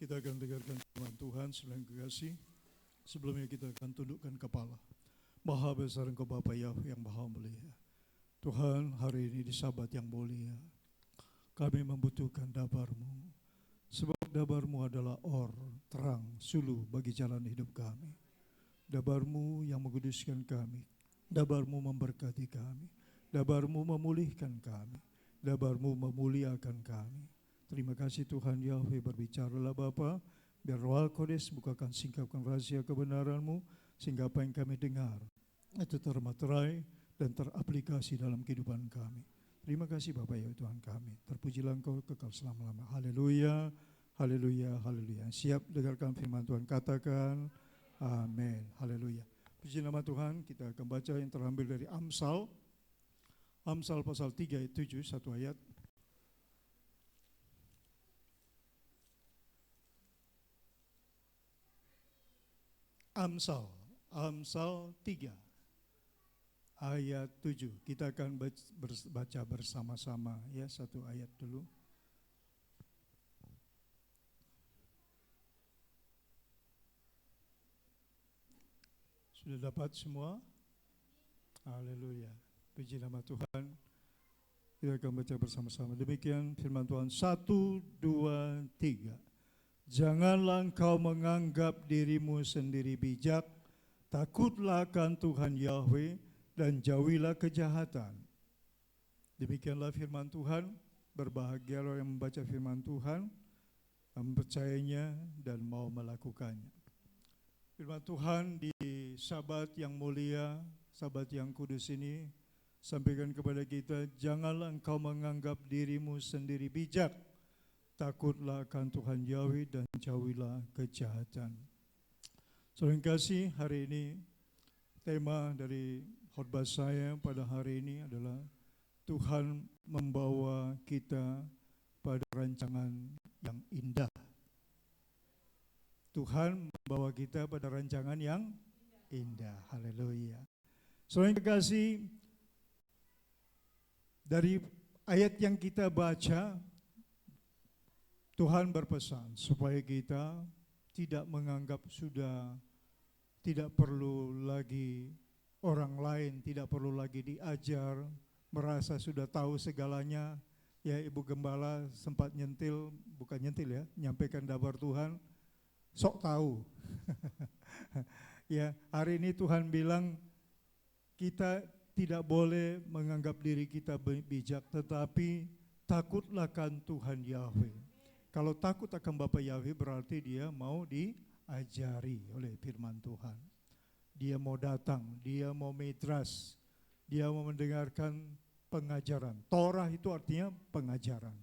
Kita akan dengarkan firman Tuhan sedang kekasih. Sebelumnya kita akan tundukkan kepala. Maha besar Engkau Bapa Yahweh yang maha mulia. Tuhan, hari ini di Sabat yang mulia, kami membutuhkan dabar-Mu. Sebab dabar-Mu adalah terang, suluh bagi jalan hidup kami. Dabar-Mu yang menguduskan kami. Dabar-Mu memberkati kami. Dabar-Mu memulihkan kami. Dabar-Mu memuliakan kami. Terima kasih Tuhan Yahweh, berbicaralah Bapa, biar Roh Kudus bukakan singkapkan rahasia kebenaran-Mu, sehingga apa yang kami dengar itu termaterai dan teraplikasi dalam kehidupan kami. Terima kasih Bapa ya Tuhan kami. Terpujilah Engkau kekal selama-lamanya. Haleluya, haleluya, haleluya. Siap dengarkan firman Tuhan, katakan amin. Haleluya. Puji nama Tuhan. Kita akan baca yang terambil dari Amsal. Amsal pasal 3 ayat 7, satu ayat. Amsal 3 ayat 7. Kita akan baca bersama-sama ya, satu ayat dulu. Sudah dapat semua? Haleluya. Puji nama Tuhan. Kita akan baca bersama-sama. Demikian firman Tuhan. 1, 2, 3. Janganlah engkau menganggap dirimu sendiri bijak, takutlah akan Tuhan Yahweh dan jauhilah kejahatan. Demikianlah firman Tuhan. Berbahagialah yang membaca firman Tuhan, mempercayainya dan mau melakukannya. Firman Tuhan di Sabat yang mulia, Sabat yang kudus ini sampaikan kepada kita, janganlah engkau menganggap dirimu sendiri bijak, takutlah akan Tuhan Yahweh dan jauhilah kejahatan. Saudara kasih, hari ini tema dari khotbah saya pada hari ini adalah Tuhan membawa kita pada rancangan yang indah. Tuhan membawa kita pada rancangan yang indah. Haleluya. Saudara kasih, dari ayat yang kita baca, Tuhan berpesan supaya kita tidak menganggap sudah tidak perlu lagi orang lain, tidak perlu lagi diajar, merasa sudah tahu segalanya. Ya, Ibu Gembala sempat bukan nyentil ya, nyampaikan dabar Tuhan, sok tahu. Ya, hari ini Tuhan bilang kita tidak boleh menganggap diri kita bijak, tetapi takutlah akan Tuhan Yahweh. Kalau takut akan Bapa Yahweh berarti dia mau diajari oleh firman Tuhan. Dia mau datang, dia mau medras, dia mau mendengarkan pengajaran. Torah itu artinya pengajaran.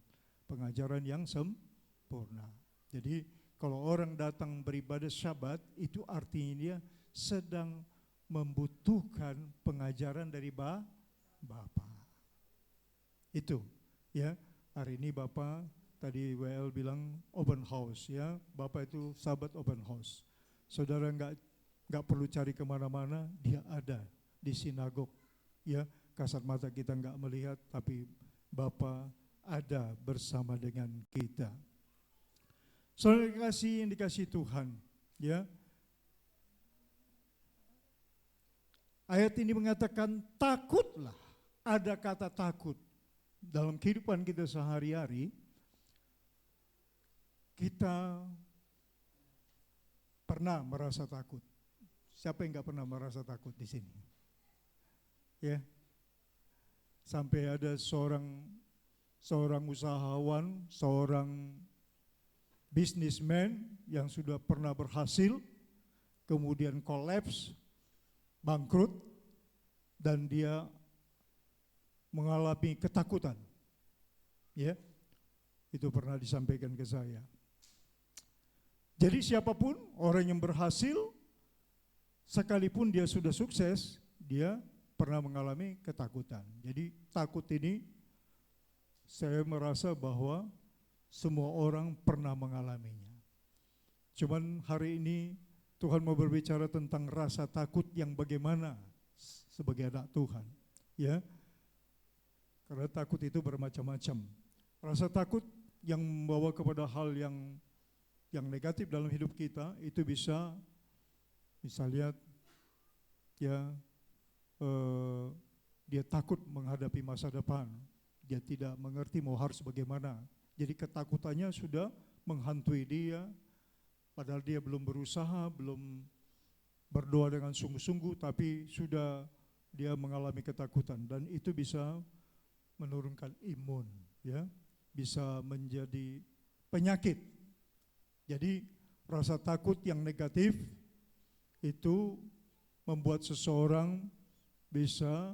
Pengajaran yang sempurna. Jadi kalau orang datang beribadah Syabat, itu artinya dia sedang membutuhkan pengajaran dari Bapa. Itu ya, hari ini Bapa tadi WL bilang open house ya, Bapak itu Sabat open house. Saudara nggak perlu cari kemana-mana, dia ada di sinagog ya. Kasat mata kita nggak melihat, tapi Bapak ada bersama dengan kita. Saudara yang dikasih Tuhan ya. Ayat ini mengatakan takutlah. Ada kata takut dalam kehidupan kita sehari-hari. Kita pernah merasa takut. Siapa yang nggak pernah merasa takut di sini? Ya, sampai ada seorang usahawan, seorang businessman yang sudah pernah berhasil, kemudian kolaps, bangkrut, dan dia mengalami ketakutan. Ya, itu pernah disampaikan ke saya. Jadi siapapun orang yang berhasil, sekalipun dia sudah sukses, dia pernah mengalami ketakutan. Jadi takut ini saya merasa bahwa semua orang pernah mengalaminya. Cuman hari ini Tuhan mau berbicara tentang rasa takut yang bagaimana sebagai anak Tuhan. Ya, karena takut itu bermacam-macam. Rasa takut yang membawa kepada hal yang yang negatif dalam hidup kita itu bisa misalnya ya dia takut menghadapi masa depan, dia tidak mengerti mau harus bagaimana. Jadi ketakutannya sudah menghantui dia, padahal dia belum berusaha, belum berdoa dengan sungguh-sungguh, tapi sudah dia mengalami ketakutan, dan itu bisa menurunkan imun, ya, bisa menjadi penyakit. Jadi rasa takut yang negatif itu membuat seseorang bisa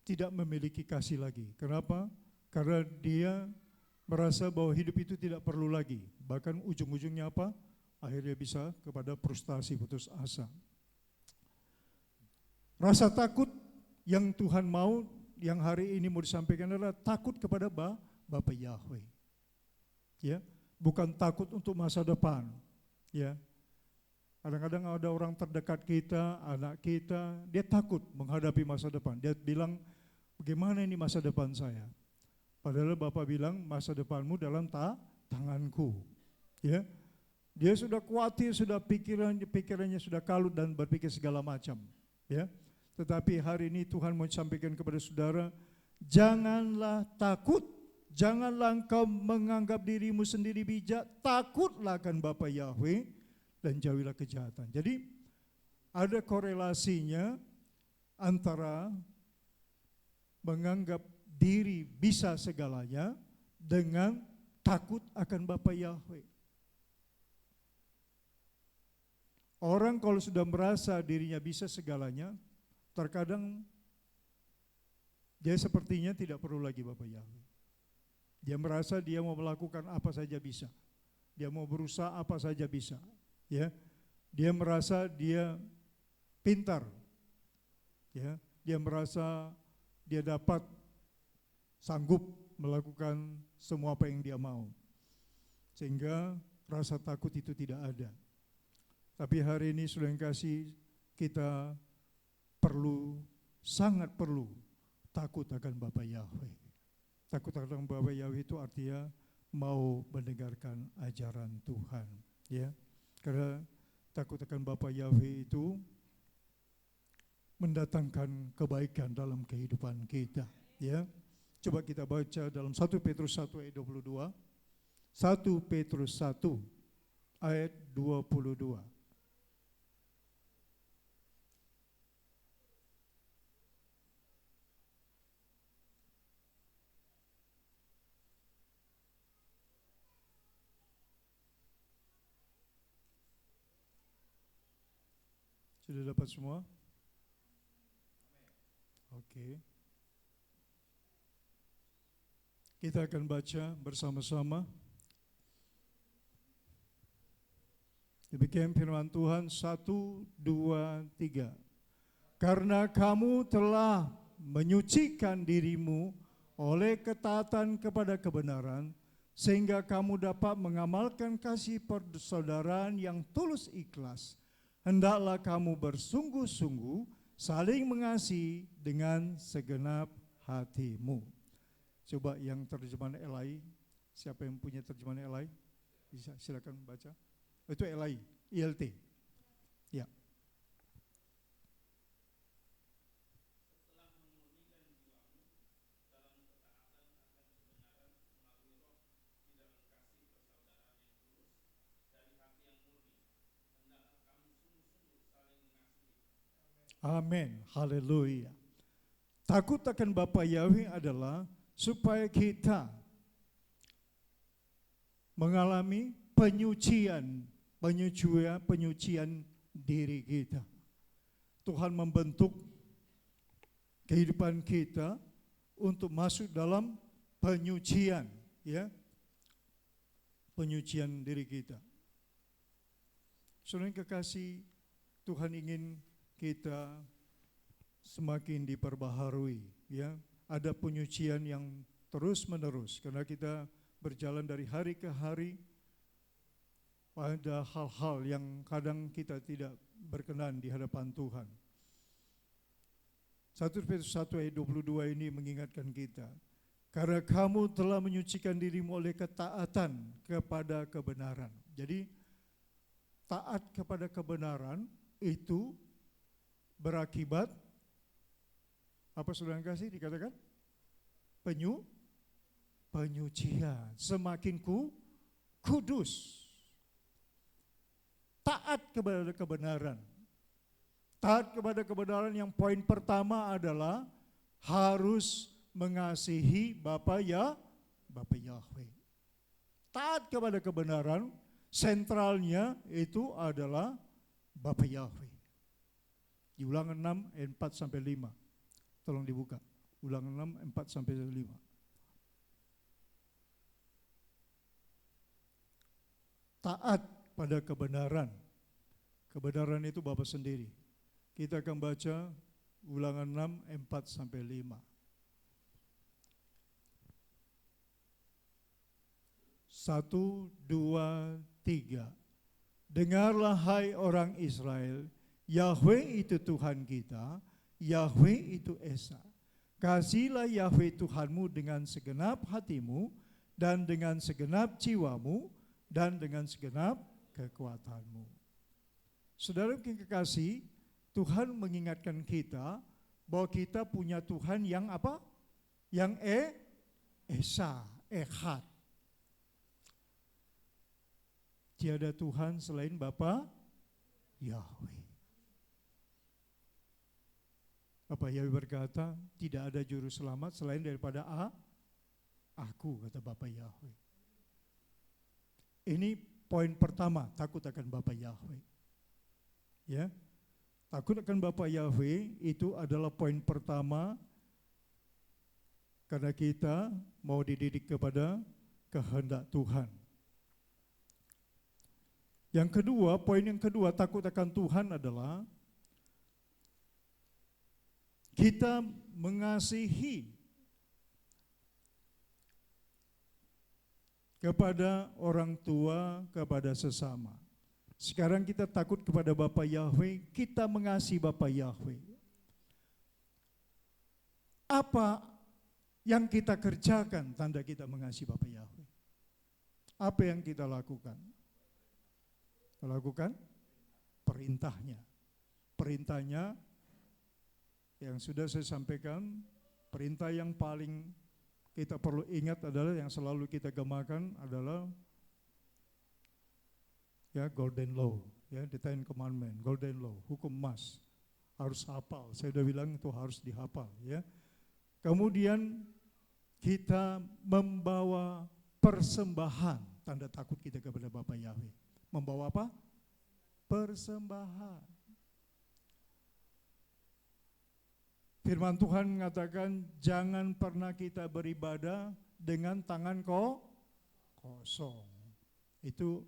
tidak memiliki kasih lagi. Kenapa? Karena dia merasa bahwa hidup itu tidak perlu lagi. Bahkan ujung-ujungnya apa? Akhirnya bisa kepada frustasi, putus asa. Rasa takut yang Tuhan mau, yang hari ini mau disampaikan adalah takut kepada Bapa Yahweh. Ya, bukan takut untuk masa depan. Ya, kadang-kadang ada orang terdekat kita, anak kita, dia takut menghadapi masa depan. Dia bilang, bagaimana ini masa depan saya? Padahal Bapak bilang, masa depanmu dalam tanganku. Ya, dia sudah khawatir, sudah pikirannya sudah kalut dan berpikir segala macam. Ya, tetapi hari ini Tuhan mau sampaikan kepada saudara, janganlah takut, janganlah engkau menganggap dirimu sendiri bijak, takutlah akan Bapa Yahweh dan jauhilah kejahatan. Jadi ada korelasinya antara menganggap diri bisa segalanya dengan takut akan Bapa Yahweh. Orang kalau sudah merasa dirinya bisa segalanya, terkadang dia sepertinya tidak perlu lagi Bapa Yahweh. Dia merasa dia mau melakukan apa saja bisa. Dia mau berusaha apa saja bisa. Ya, dia merasa dia pintar. Ya, dia merasa dia dapat sanggup melakukan semua apa yang dia mau. Sehingga rasa takut itu tidak ada. Tapi hari ini sudah kasih, kita perlu, sangat perlu takut akan Bapa Yahweh. Takut akan Bapa Yahweh itu artinya mau mendengarkan ajaran Tuhan. Ya, karena takut akan Bapa Yahweh itu mendatangkan kebaikan dalam kehidupan kita. Ya, coba kita baca dalam 1 Petrus 1 ayat 22. 1 Petrus 1 ayat 22. Sudah dapat semua? Oke. Kita akan baca bersama-sama. Demikian firman Tuhan, 1, 2, 3. Karena kamu telah menyucikan dirimu oleh ketaatan kepada kebenaran, sehingga kamu dapat mengamalkan kasih persaudaraan yang tulus ikhlas. Hendaklah kamu bersungguh-sungguh saling mengasihi dengan segenap hatimu. Coba yang terjemahan Elai, siapa yang punya terjemahan Elai? Bisa silakan baca. Itu Elai, ILT. Ya. Amin, haleluya. Takut akan Bapa Yahweh adalah supaya kita mengalami penyucian diri kita. Tuhan membentuk kehidupan kita untuk masuk dalam penyucian, ya. Penyucian diri kita. Saudara yang kekasih, Tuhan ingin kita semakin diperbaharui, ya. Ada penyucian yang terus-menerus karena kita berjalan dari hari ke hari. Ada hal-hal yang kadang kita tidak berkenan di hadapan Tuhan. 1 Petrus 1 ayat 22 ini mengingatkan kita, Karena kamu telah menyucikan dirimu oleh ketaatan kepada kebenaran. Jadi taat kepada kebenaran itu berakibat apa saudara kasih dikatakan? Penyucian. Semakin kudus. Taat kepada kebenaran. Taat kepada kebenaran yang poin pertama adalah harus mengasihi Bapa Yahweh. Taat kepada kebenaran, sentralnya itu adalah Bapa Yahweh. Di Ulangan 6 ayat 4 sampai 5. Tolong dibuka. Ulangan 6 4 sampai 5. Taat pada kebenaran. Kebenaran itu Bapa sendiri. Kita akan baca Ulangan 6 4 sampai 5. 1, 2, 3. Dengarlah hai orang Israel, Yahweh itu Tuhan kita, Yahweh itu Esa. Kasihlah Yahweh Tuhanmu dengan segenap hatimu, dan dengan segenap jiwamu, dan dengan segenap kekuatanmu. Saudara yang kekasih, Tuhan mengingatkan kita bahwa kita punya Tuhan yang apa? Yang Esa, Echad. Tiada Tuhan selain Bapa Yahweh. Bapa Yahweh berkata, tidak ada juru selamat selain daripada aku, kata Bapa Yahweh. Ini poin pertama, takut akan Bapa Yahweh. Ya, takut akan Bapa Yahweh itu adalah poin pertama karena kita mau dididik kepada kehendak Tuhan. Yang kedua, poin yang kedua, takut akan Tuhan adalah kita mengasihi kepada orang tua, kepada sesama. Sekarang kita takut kepada Bapa Yahweh, kita mengasihi Bapa Yahweh. Apa yang kita kerjakan tanda kita mengasihi Bapa Yahweh? Apa yang kita lakukan? Melakukan perintahnya. Perintahnya yang sudah saya sampaikan, perintah yang paling kita perlu ingat adalah yang selalu kita gemakan adalah ya golden law, ya the Ten Commandment, golden law, hukum emas. Harus hafal. Saya sudah bilang itu harus dihafal, ya. Kemudian kita membawa persembahan, tanda takut kita kepada Bapa Yahweh. Membawa apa? Persembahan. Firman Tuhan mengatakan jangan pernah kita beribadah dengan tangan kosong. Itu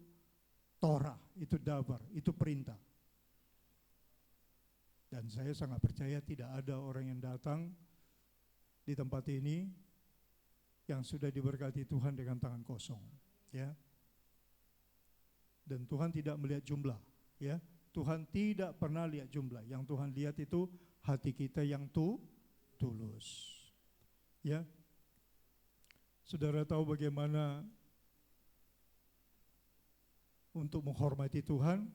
Torah, itu dabar, itu perintah. Dan saya sangat percaya tidak ada orang yang datang di tempat ini yang sudah diberkati Tuhan dengan tangan kosong, ya. Dan Tuhan tidak melihat jumlah, ya. Tuhan tidak pernah lihat jumlah. Yang Tuhan lihat itu hati kita yang tulus. Ya. Saudara tahu bagaimana untuk menghormati Tuhan?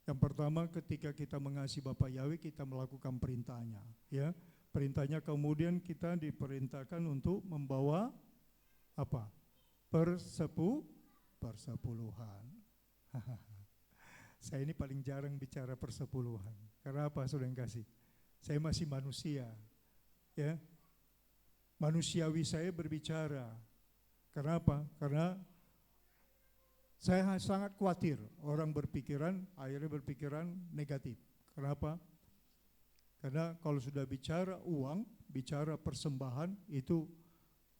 Yang pertama ketika kita mengasihi Bapa Yahweh, kita melakukan perintahnya, ya. Perintahnya kemudian kita diperintahkan untuk membawa apa? Persepuluhan. Saya ini paling jarang bicara persepuluhan. Karena apa, saudara yang kasih? Saya masih manusia, ya. Manusiawi saya berbicara. Karena apa? Karena saya sangat khawatir orang akhirnya berpikiran negatif. Kenapa? Karena kalau sudah bicara uang, bicara persembahan, itu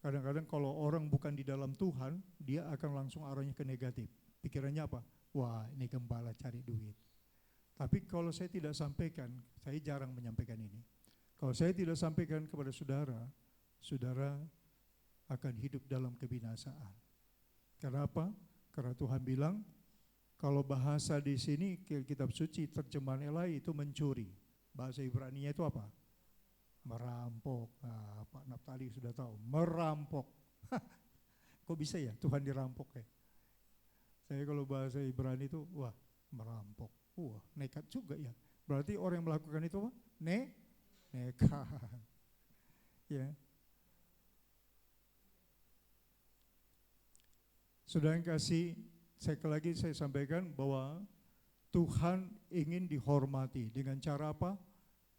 kadang-kadang kalau orang bukan di dalam Tuhan, dia akan langsung arahnya ke negatif. Pikirannya apa? Wah, ini gembala cari duit. Tapi kalau saya tidak sampaikan, saya jarang menyampaikan ini. Kalau saya tidak sampaikan kepada saudara, saudara akan hidup dalam kebinasaan. Karena apa? Karena Tuhan bilang, kalau bahasa di sini kitab suci terjemahan Elai itu mencuri. Bahasa Ibraninya itu apa? Merampok. Nah, Pak Naftali sudah tahu, merampok. Kok bisa ya Tuhan dirampok ya? Saya kalau bahasa Ibrani itu, wah merampok. Wah nekat juga ya. Berarti orang yang melakukan itu apa? Nekat. Ya. Saudara yang kasih, sekali lagi saya sampaikan bahwa Tuhan ingin dihormati. Dengan cara apa?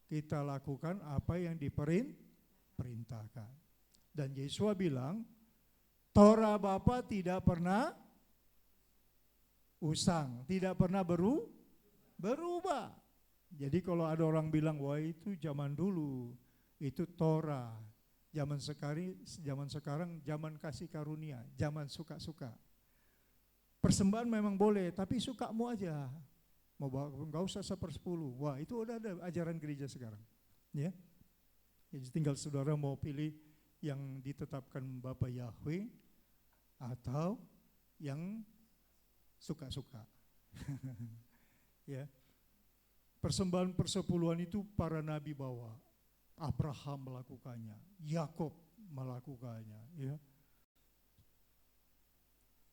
Kita lakukan apa yang diperintahkan. Dan Yesua bilang, Torah Bapa tidak pernah usang, tidak pernah berubah. Jadi kalau ada orang bilang, wah itu zaman dulu, itu Torah. Zaman sekarang zaman kasih karunia, zaman suka-suka. Persembahan memang boleh, tapi sukamu aja. Nggak usah 1/10. Wah itu udah ada ajaran gereja sekarang. Ya, jadi tinggal saudara mau pilih yang ditetapkan Bapa Yahweh atau yang suka-suka. Ya. Persembahan persepuluhan itu para nabi bawa. Abraham melakukannya, Yakub melakukannya, ya.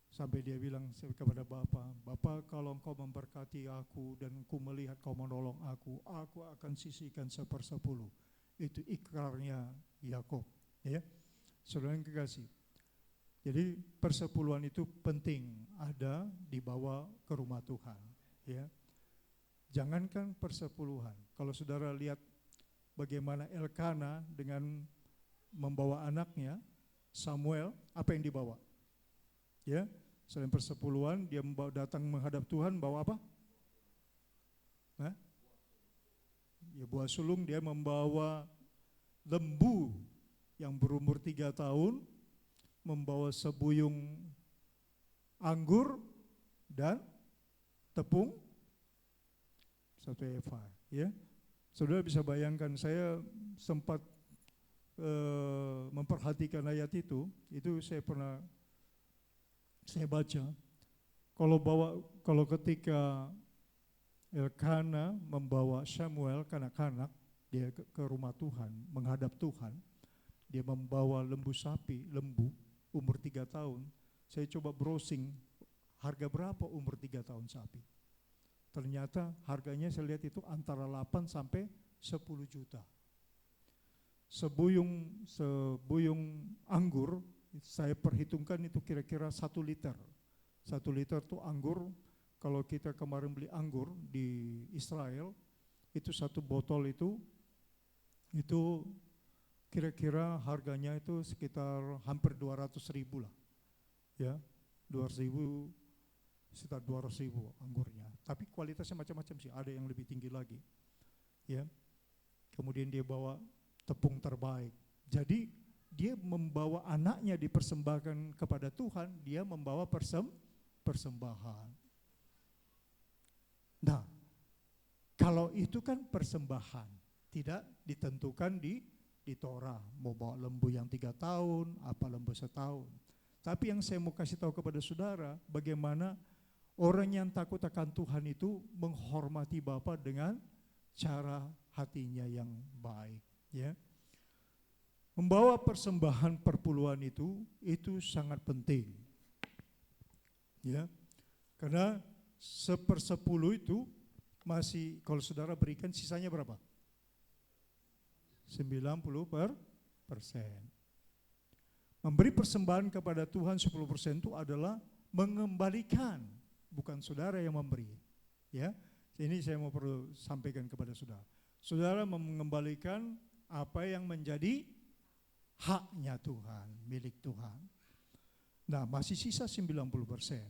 Sampai dia bilang kepada Bapa, kalau engkau memberkati aku dan ku melihat kau menolong aku akan sisihkan 1/10. Itu ikrarnya Yakub, ya. Saudara yang kekasih. Jadi persepuluhan itu penting ada dibawa ke rumah Tuhan, ya. Jangankan persepuluhan. Kalau saudara lihat bagaimana Elkana dengan membawa anaknya Samuel, apa yang dibawa? Ya, selain persepuluhan dia datang menghadap Tuhan bawa apa? Hah? Ya buah sulung, dia membawa lembu yang berumur 3 tahun, membawa sebuyung anggur dan tepung 1 eva, ya. Saudara bisa bayangkan, saya sempat memperhatikan ayat itu saya baca. Kalau ketika Elkana membawa Samuel kanak-kanak dia ke rumah Tuhan, menghadap Tuhan, dia membawa lembu umur 3 tahun. Saya coba browsing harga berapa umur 3 tahun sapi. Ternyata harganya saya lihat itu antara 8 sampai 10 juta. Sebuyung anggur saya perhitungkan itu kira-kira 1 liter. 1 liter tuh anggur, kalau kita kemarin beli anggur di Israel, itu 1 botol itu kira-kira harganya itu sekitar hampir 200.000 lah. Ya, 200.000, sekitar 200.000 anggurnya. Tapi kualitasnya macam-macam sih, ada yang lebih tinggi lagi. Ya. Kemudian dia bawa tepung terbaik. Jadi dia membawa anaknya dipersembahkan kepada Tuhan, dia membawa persembahan. Nah, kalau itu kan persembahan, tidak ditentukan di Torah, mau bawa lembu yang 3 tahun, apa lembu 1 tahun. Tapi yang saya mau kasih tahu kepada saudara, bagaimana orang yang takut akan Tuhan itu menghormati Bapa dengan cara hatinya yang baik, ya. Membawa persembahan perpuluhan itu sangat penting, ya. Karena 1/10 itu masih, kalau saudara berikan sisanya berapa? 90%. Memberi persembahan kepada Tuhan 10% itu adalah mengembalikan, bukan saudara yang memberi, ya. Ini saya mau perlu sampaikan kepada saudara. Saudara mengembalikan apa yang menjadi haknya Tuhan, milik Tuhan. Nah, masih sisa 90%.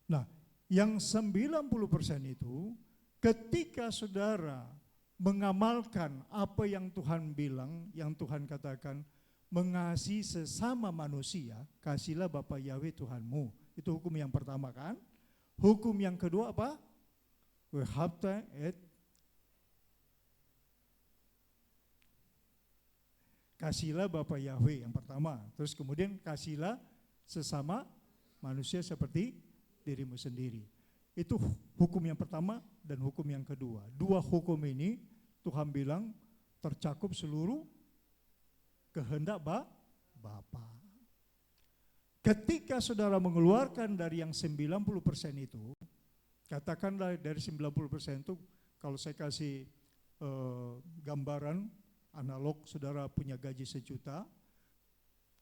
Nah, yang 90% itu ketika saudara mengamalkan apa yang Tuhan bilang, yang Tuhan katakan, mengasihi sesama manusia, kasihlah Bapa Yahweh Tuhanmu. Itu hukum yang pertama kan? Hukum yang kedua apa? Kasihlah Bapa Yahweh yang pertama. Terus kemudian kasihlah sesama manusia seperti dirimu sendiri. Itu hukum yang pertama dan hukum yang kedua. 2 hukum ini Tuhan bilang tercakup seluruh kehendak Bapa. Ketika saudara mengeluarkan dari yang 90% itu, katakanlah dari 90% itu, kalau saya kasih gambaran analog, saudara punya gaji 1 juta,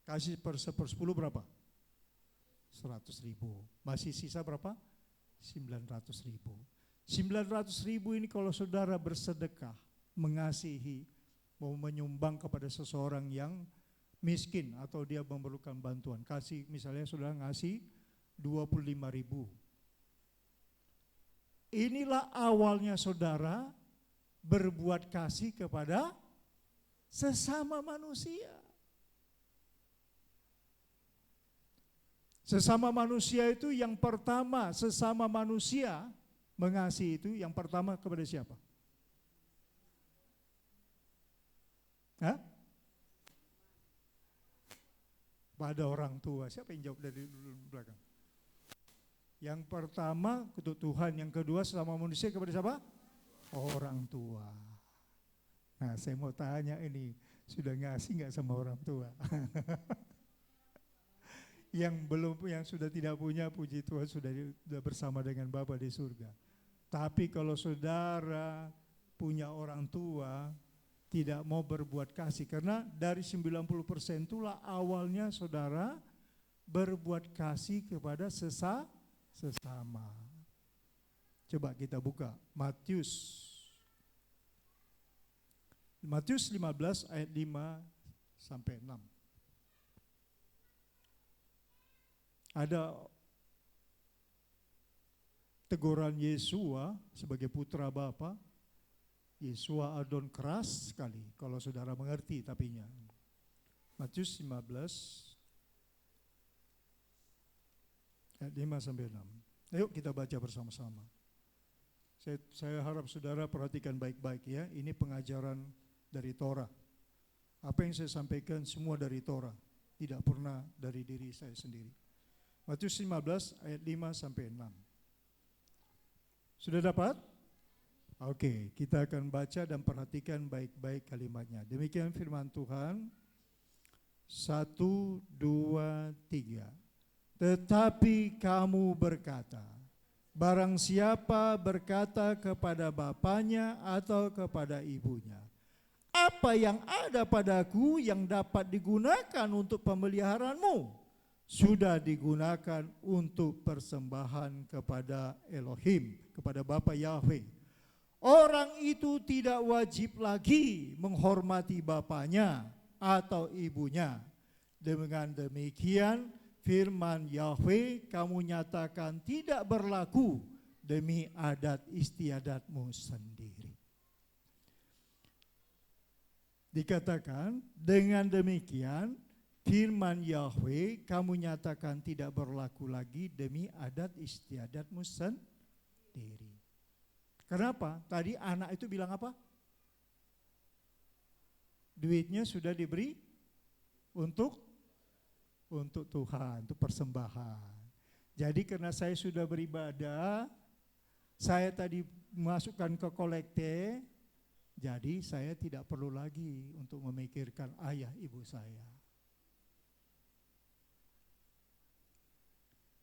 kasih per 10 berapa? 100.000. Masih sisa berapa? 900.000. 900.000 ini kalau saudara bersedekah, mengasihi, mau menyumbang kepada seseorang yang miskin atau dia memerlukan bantuan, kasih, misalnya saudara ngasih 25.000. Inilah awalnya saudara berbuat kasih kepada sesama manusia. Sesama manusia itu yang pertama, sesama manusia mengasihi itu yang pertama kepada siapa? Hah? Pada orang tua. Siapa yang jawab dari belakang? Yang pertama untuk Tuhan, yang kedua sesama manusia kepada siapa? Orang tua. Nah, saya mau tanya ini, sudah ngasih nggak sama orang tua? Yang belum, yang sudah tidak punya, puji Tuhan sudah bersama dengan Bapa di surga. Tapi kalau saudara punya orang tua, tidak mau berbuat kasih, karena dari 90% itulah awalnya saudara berbuat kasih kepada sesama. Coba kita buka Matius 15 ayat 5 sampai 6. Ada teguran Yesua sebagai putra Bapa. Yesua adon keras sekali kalau saudara mengerti tapinya. Matius 15 ayat 5 sampai 6. Ayo kita baca bersama-sama. Saya harap saudara perhatikan baik-baik ya. Ini pengajaran dari Torah. Apa yang saya sampaikan semua dari Torah, tidak pernah dari diri saya sendiri. Matius 15 ayat 5 sampai 6. Sudah dapat? Oke, kita akan baca dan perhatikan baik-baik kalimatnya. Demikian firman Tuhan. 1, 2, 3. Tetapi kamu berkata, barang siapa berkata kepada bapanya atau kepada ibunya, apa yang ada padaku yang dapat digunakan untuk pemeliharaanmu, sudah digunakan untuk persembahan kepada Elohim, kepada Bapa Yahweh. Orang itu tidak wajib lagi menghormati bapanya atau ibunya. Dengan demikian firman Yahweh kamu nyatakan tidak berlaku demi adat istiadatmu sendiri. Dikatakan dengan demikian firman Yahweh kamu nyatakan tidak berlaku lagi demi adat istiadatmu sendiri. Kenapa? Tadi anak itu bilang apa? Duitnya sudah diberi untuk Tuhan, untuk persembahan. Jadi karena saya sudah beribadah, saya tadi masukkan ke kolekte, jadi saya tidak perlu lagi untuk memikirkan ayah ibu saya.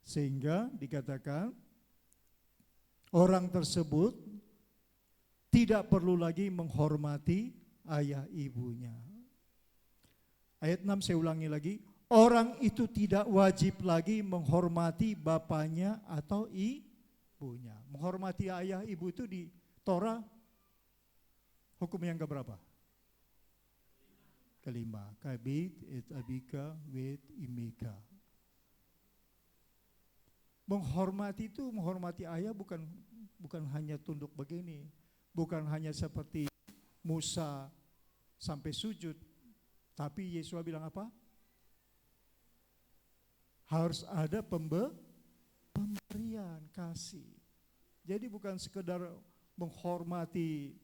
Sehingga dikatakan orang tersebut tidak perlu lagi menghormati ayah ibunya. Ayat 6 saya ulangi lagi. Orang itu tidak wajib lagi menghormati bapaknya atau ibunya. Menghormati ayah ibu itu di Torah hukum yang keberapa? Kelima. Kabit et abika wet imika. Menghormati itu, menghormati ayah bukan hanya tunduk begini, bukan hanya seperti Musa sampai sujud, tapi Yesus bilang apa? Harus ada pemberian kasih. Jadi bukan sekedar menghormati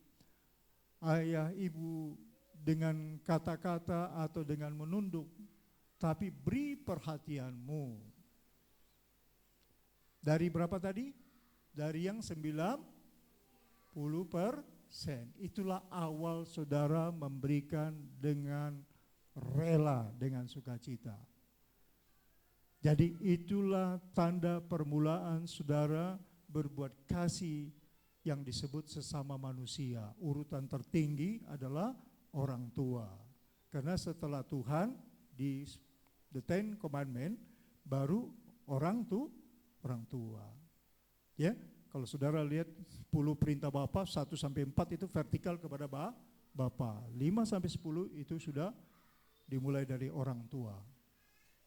ayah ibu dengan kata-kata atau dengan menunduk, tapi beri perhatianmu. Dari berapa tadi? Dari yang 90%. Itulah awal saudara memberikan dengan rela, dengan sukacita. Jadi itulah tanda permulaan saudara berbuat kasih yang disebut sesama manusia. Urutan tertinggi adalah orang tua. Karena setelah Tuhan di The Ten Commandment baru orang tua. Ya, kalau saudara lihat 10 perintah Bapa 1 sampai 4 itu vertikal kepada Bapa. 5 sampai 10 itu sudah dimulai dari orang tua.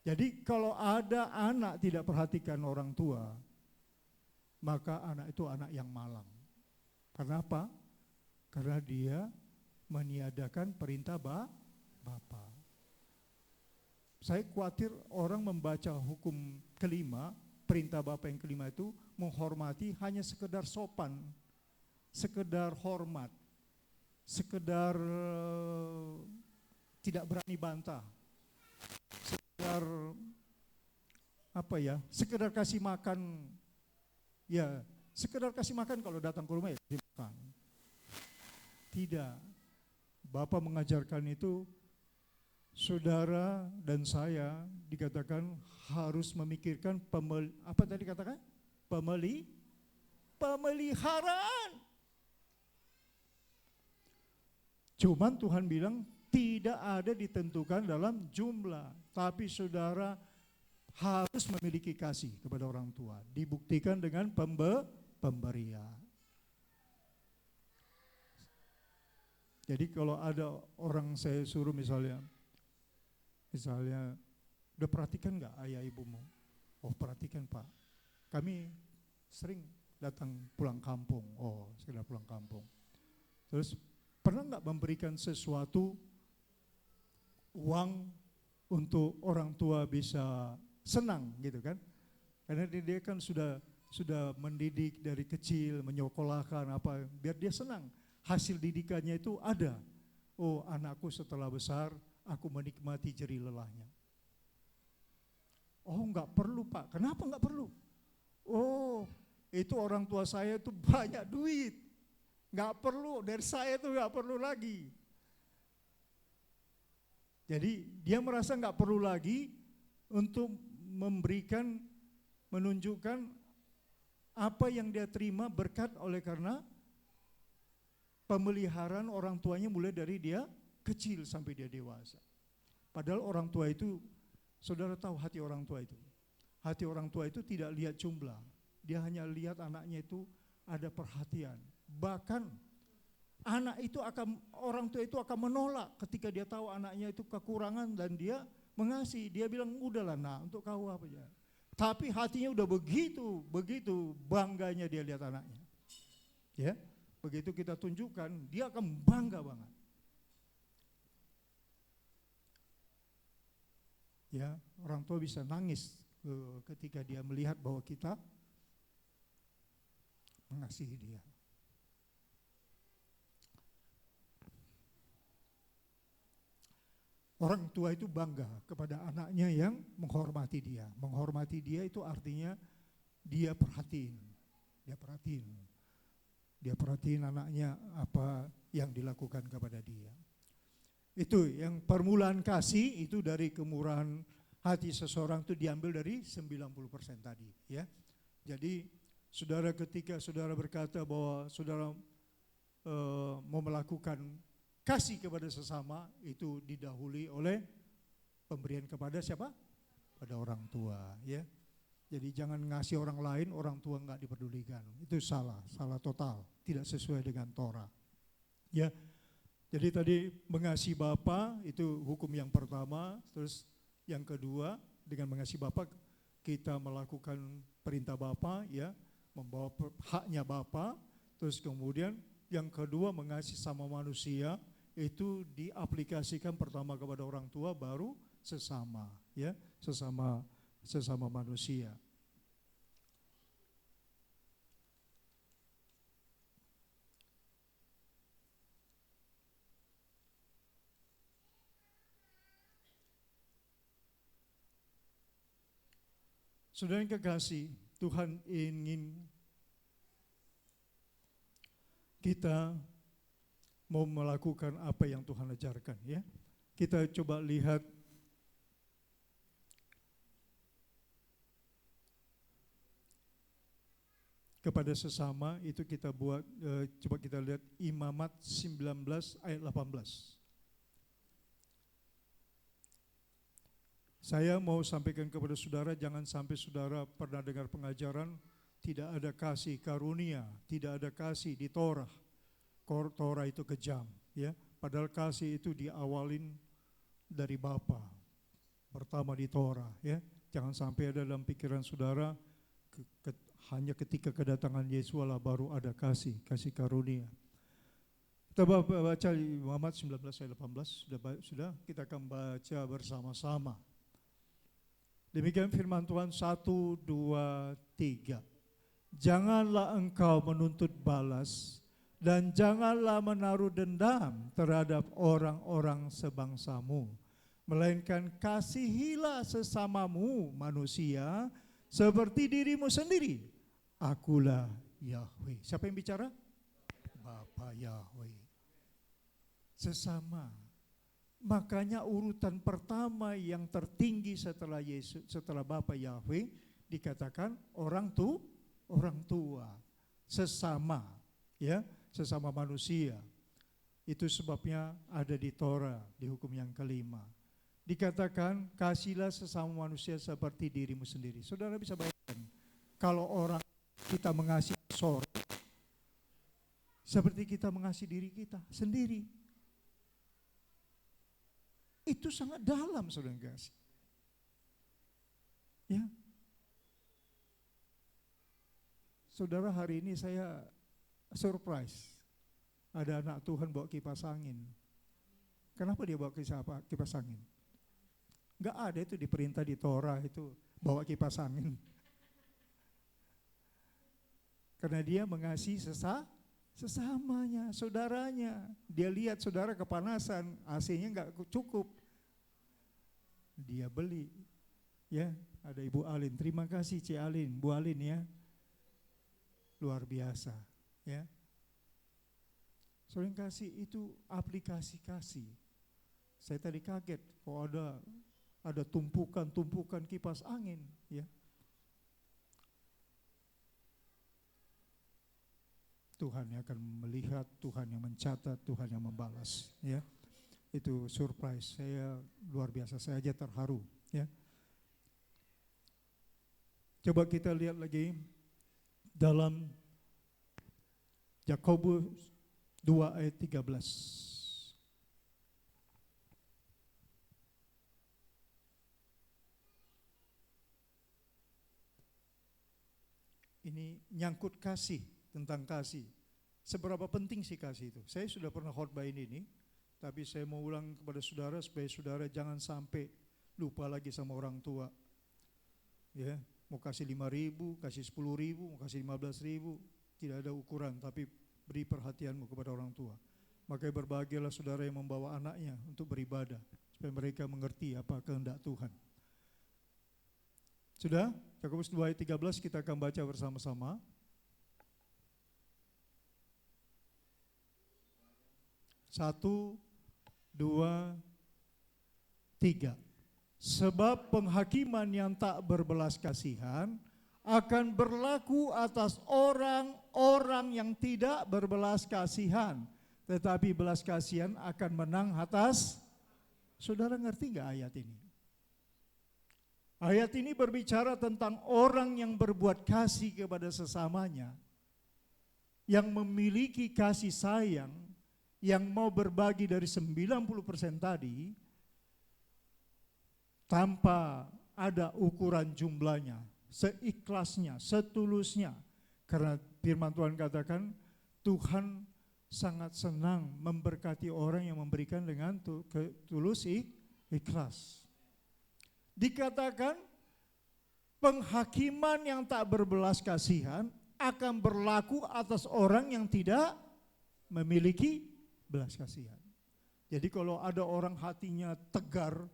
Jadi kalau ada anak tidak perhatikan orang tua, maka anak itu anak yang malang. Karena apa? Karena dia meniadakan perintah Bapa. Saya khawatir orang membaca hukum kelima, perintah Bapa yang kelima itu menghormati hanya sekedar sopan, sekedar hormat, sekedar tidak berani bantah, sekedar sekedar kasih makan, ya sekedar kasih makan kalau datang ke rumah ya dimakan. Tidak, Bapak mengajarkan itu saudara dan saya dikatakan harus memikirkan pemeliharaan. Cuman Tuhan bilang tidak ada ditentukan dalam jumlah, tapi saudara harus memiliki kasih kepada orang tua, dibuktikan dengan pemberian. Jadi kalau ada orang saya suruh misalnya, udah perhatikan nggak ayah ibumu? Oh perhatikan Pak, kami sering datang pulang kampung. Oh sekedar pulang kampung. Terus pernah nggak memberikan sesuatu uang untuk orang tua bisa senang gitu kan? Karena dia kan sudah mendidik dari kecil, menyekolahkan apa biar dia senang. Hasil didikannya itu ada. Oh anakku setelah besar aku menikmati jerih lelahnya. Oh enggak perlu Pak, kenapa enggak perlu? Oh itu orang tua saya itu banyak duit, enggak perlu, dari saya itu enggak perlu lagi. Jadi dia merasa enggak perlu lagi untuk memberikan, menunjukkan apa yang dia terima berkat oleh karena pemeliharaan orang tuanya mulai dari dia kecil sampai dia dewasa. Padahal orang tua itu, saudara tahu hati orang tua itu. Hati orang tua itu tidak lihat jumlah. Dia hanya lihat anaknya itu ada perhatian. Bahkan orang tua itu akan menolak ketika dia tahu anaknya itu kekurangan dan dia mengasihi. Dia bilang udahlah nak, untuk kau apa aja. Tapi hatinya udah begitu bangganya dia lihat anaknya. Ya. Begitu kita tunjukkan, dia akan bangga banget. Ya, orang tua bisa nangis ketika dia melihat bahwa kita mengasihi dia. Orang tua itu bangga kepada anaknya yang menghormati dia. Menghormati dia itu artinya dia perhatiin. Dia perhatiin anaknya apa yang dilakukan kepada dia. Itu yang permulaan kasih itu dari kemurahan hati seseorang itu diambil dari 90% tadi. Ya. Jadi saudara ketika saudara berkata bahwa saudara mau melakukan kasih kepada sesama itu didahului oleh pemberian kepada siapa? Pada orang tua. Ya. Jadi jangan ngasih orang lain, orang tua enggak dipedulikan. Itu salah total, tidak sesuai dengan Torah. Ya. Jadi tadi mengasihi Bapa itu hukum yang pertama, terus yang kedua dengan mengasihi Bapa kita melakukan perintah Bapa ya, membawa haknya Bapa, terus kemudian yang kedua mengasihi sama manusia itu diaplikasikan pertama kepada orang tua baru sesama ya, sesama manusia. Saudara yang kekasih, Tuhan ingin kita mau melakukan apa yang Tuhan ajarkan, ya. Kita coba lihat kepada sesama, itu kita buat, coba kita lihat Imamat 19 ayat 18. Saya mau sampaikan kepada saudara, jangan sampai saudara pernah dengar pengajaran tidak ada kasih karunia, tidak ada kasih di Torah. Torah itu kejam, ya. Padahal kasih itu diawalin dari Bapa. Pertama di Torah, ya. Jangan sampai ada dalam pikiran saudara hanya ketika kedatangan Yesus lah baru ada kasih karunia. Kita baca Muhammad 19 ayat 18, sudah kita akan baca bersama-sama. Demikian firman Tuhan, 1, 2, 3. Janganlah engkau menuntut balas dan janganlah menaruh dendam terhadap orang-orang sebangsamu, melainkan kasihilah sesamamu manusia seperti dirimu sendiri. Akulah Yahweh. Siapa yang bicara? Bapa Yahweh. Sesama. Makanya urutan pertama yang tertinggi setelah Yesus, setelah Bapa Yahweh, dikatakan orang tua, sesama, ya, sesama manusia. Itu sebabnya ada di Torah, di hukum yang kelima. Dikatakan kasihlah sesama manusia seperti dirimu sendiri. Saudara bisa bayangkan kalau orang kita mengasihi seorang seperti kita mengasihi diri kita sendiri. Itu sangat dalam, saudara kasih. Ya. Saudara, hari ini saya surprise. Ada anak Tuhan bawa kipas angin. Kenapa dia bawa kipas angin? Enggak ada itu diperintah di Torah itu bawa kipas angin. Karena dia mengasihi sesamanya, saudaranya. Dia lihat saudara kepanasan, AC-nya enggak cukup. Dia beli, ya. Ada Ibu Alin, terima kasih Ci Alin, Bu Alin, ya, luar biasa, ya. Saudara kasih itu aplikasi kasih. Saya tadi kaget, kok ada tumpukan kipas angin, ya. Tuhan yang akan melihat, Tuhan yang mencatat, Tuhan yang membalas, ya. Itu surprise, saya luar biasa, saya aja terharu, ya. Coba kita lihat lagi dalam Yakobus 2 ayat 13. Ini nyangkut kasih, tentang kasih. Seberapa penting sih kasih itu? Saya sudah pernah khotbah ini, tapi saya mau ulang kepada saudara supaya saudara jangan sampai lupa lagi sama orang tua. Ya, mau kasih 5.000, kasih 10.000, mau kasih 15.000, tidak ada ukuran, tapi beri perhatianmu kepada orang tua. Makanya berbahagialah saudara yang membawa anaknya untuk beribadah, supaya mereka mengerti apa kehendak Tuhan. Sudah? Yakobus 2 ayat 13 kita akan baca bersama-sama. 1, 2, 3. Sebab penghakiman yang tak berbelas kasihan akan berlaku atas orang-orang yang tidak berbelas kasihan, tetapi belas kasihan akan menang atas. Saudara ngerti gak ayat ini? Ayat ini berbicara tentang orang yang berbuat kasih kepada sesamanya, yang memiliki kasih sayang, yang mau berbagi dari 90% tadi, tanpa ada ukuran jumlahnya, seikhlasnya, setulusnya. Karena firman Tuhan katakan, Tuhan sangat senang memberkati orang yang memberikan dengan tulus ikhlas. Dikatakan penghakiman yang tak berbelas kasihan akan berlaku atas orang yang tidak memiliki belas kasihan. Jadi kalau ada orang hatinya tegar,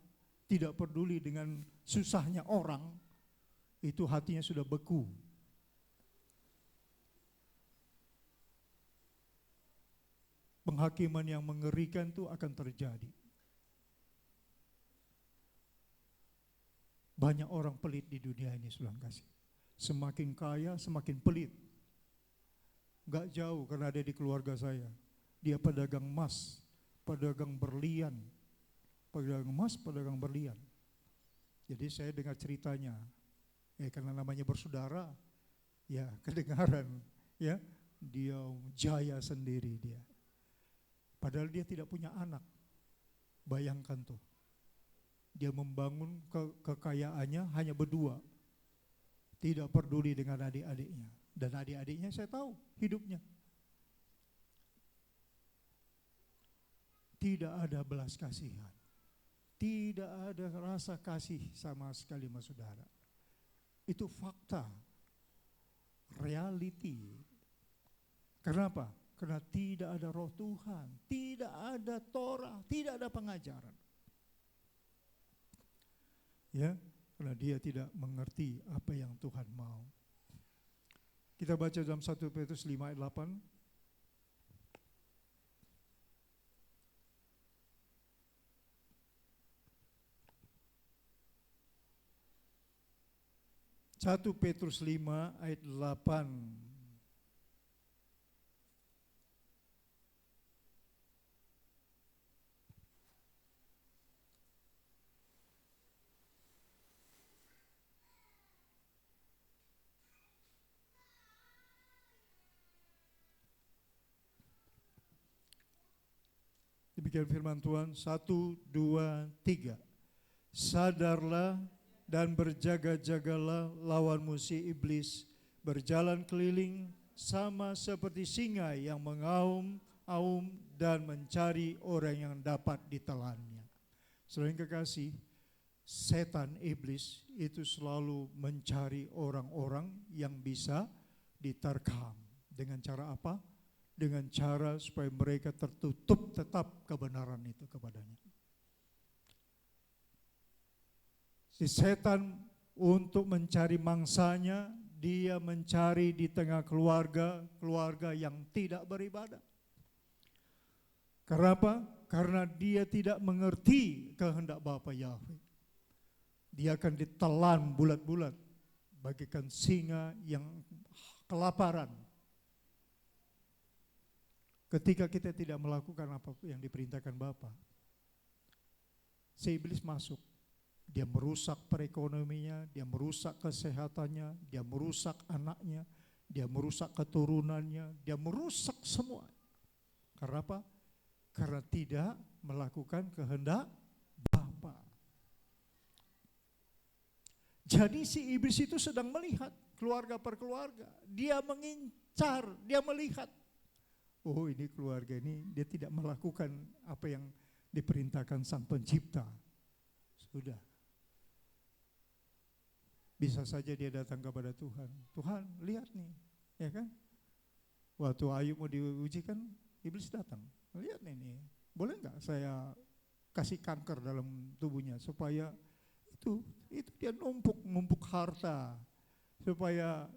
tidak peduli dengan susahnya orang, itu hatinya sudah beku. penghakiman yang mengerikan itu akan terjadi. Banyak orang pelit di dunia ini, saudara kasih. Semakin kaya, semakin pelit. Gak jauh karena ada di keluarga saya. Dia pedagang emas, pedagang berlian. Pedagang emas, pedagang berlian. Jadi saya dengar ceritanya. Karena namanya bersaudara, ya kedengaran. Ya, dia jaya sendiri dia. Padahal dia tidak punya anak. Bayangkan tuh. Dia membangun kekayaannya hanya berdua. Tidak peduli dengan adik-adiknya. Dan adik-adiknya saya tahu hidupnya. Tidak ada belas kasihan. Tidak ada rasa kasih sama sekali sama saudara. Itu fakta. Reality. Kenapa? Karena tidak ada roh Tuhan. Tidak ada Torah. Tidak ada pengajaran. Ya, karena dia tidak mengerti apa yang Tuhan mau. Kita baca dalam 1 Petrus 5 ayat 8. Satu Petrus 5 ayat 8. Demikian firman Tuhan, 1, 2, 3. Sadarlah dan berjaga-jagalah lawanmu si iblis, berjalan keliling sama seperti singa yang mengaum-aum dan mencari orang yang dapat ditelannya. Saudara yang kekasih, setan iblis itu selalu mencari orang-orang yang bisa diterkam. Dengan cara apa? Dengan cara supaya mereka tertutup tetap kebenaran itu kepadanya. Si setan untuk mencari mangsanya, dia mencari di tengah keluarga yang tidak beribadah. Kenapa? Karena dia tidak mengerti kehendak Bapa Yahweh. Dia akan ditelan bulat-bulat bagaikan singa yang kelaparan. Ketika kita tidak melakukan apa yang diperintahkan Bapa, si iblis masuk. Dia merusak perekonomiannya, dia merusak kesehatannya, dia merusak anaknya, dia merusak keturunannya, dia merusak semua. Karena apa? Karena tidak melakukan kehendak Bapa. Jadi si iblis itu sedang melihat keluarga per keluarga. Dia mengincar, dia melihat. Oh, ini keluarga ini dia tidak melakukan apa yang diperintahkan Sang Pencipta. Sudah. Bisa saja dia datang kepada Tuhan. Tuhan, lihat nih, ya kan? Waktu Ayub mau diuji kan, iblis datang. Lihat nih, boleh nggak saya kasih kanker dalam tubuhnya supaya itu dia numpuk harta, supaya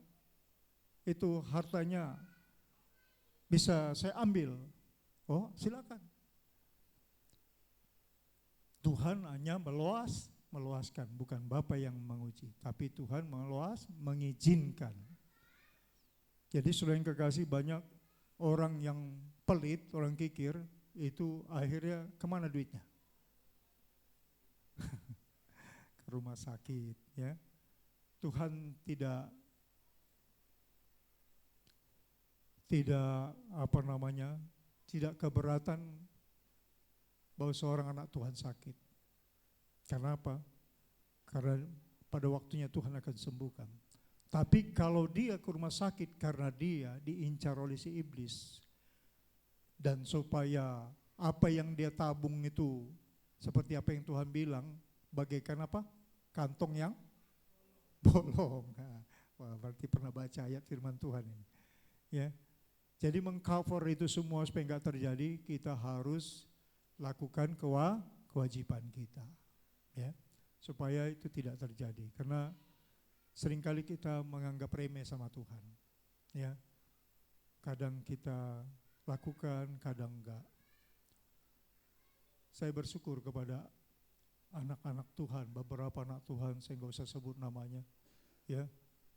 itu hartanya bisa saya ambil. Oh, silakan. Tuhan hanya meluaskan, bukan Bapa yang menguji, tapi Tuhan mengizinkan. Jadi saudara yang kekasih, banyak orang yang pelit, orang kikir, itu akhirnya kemana duitnya? Ke rumah sakit, ya. Tuhan tidak tidak keberatan bahwa seorang anak Tuhan sakit. Karena apa? Karena pada waktunya Tuhan akan sembuhkan. Tapi kalau dia ke rumah sakit karena dia diincar oleh si iblis, dan supaya apa yang dia tabung itu seperti apa yang Tuhan bilang, bagaikan apa? Kantong yang bolong. Wah, berarti pernah baca ayat firman Tuhan ini. Ya. Jadi mengcover itu semua supaya enggak terjadi, kita harus lakukan kewajiban kita. Ya. Supaya itu tidak terjadi. Karena seringkali kita menganggap remeh sama Tuhan. Ya. Kadang kita lakukan, kadang enggak. Saya bersyukur kepada anak-anak Tuhan, beberapa anak Tuhan, saya nggak usah sebut namanya, ya.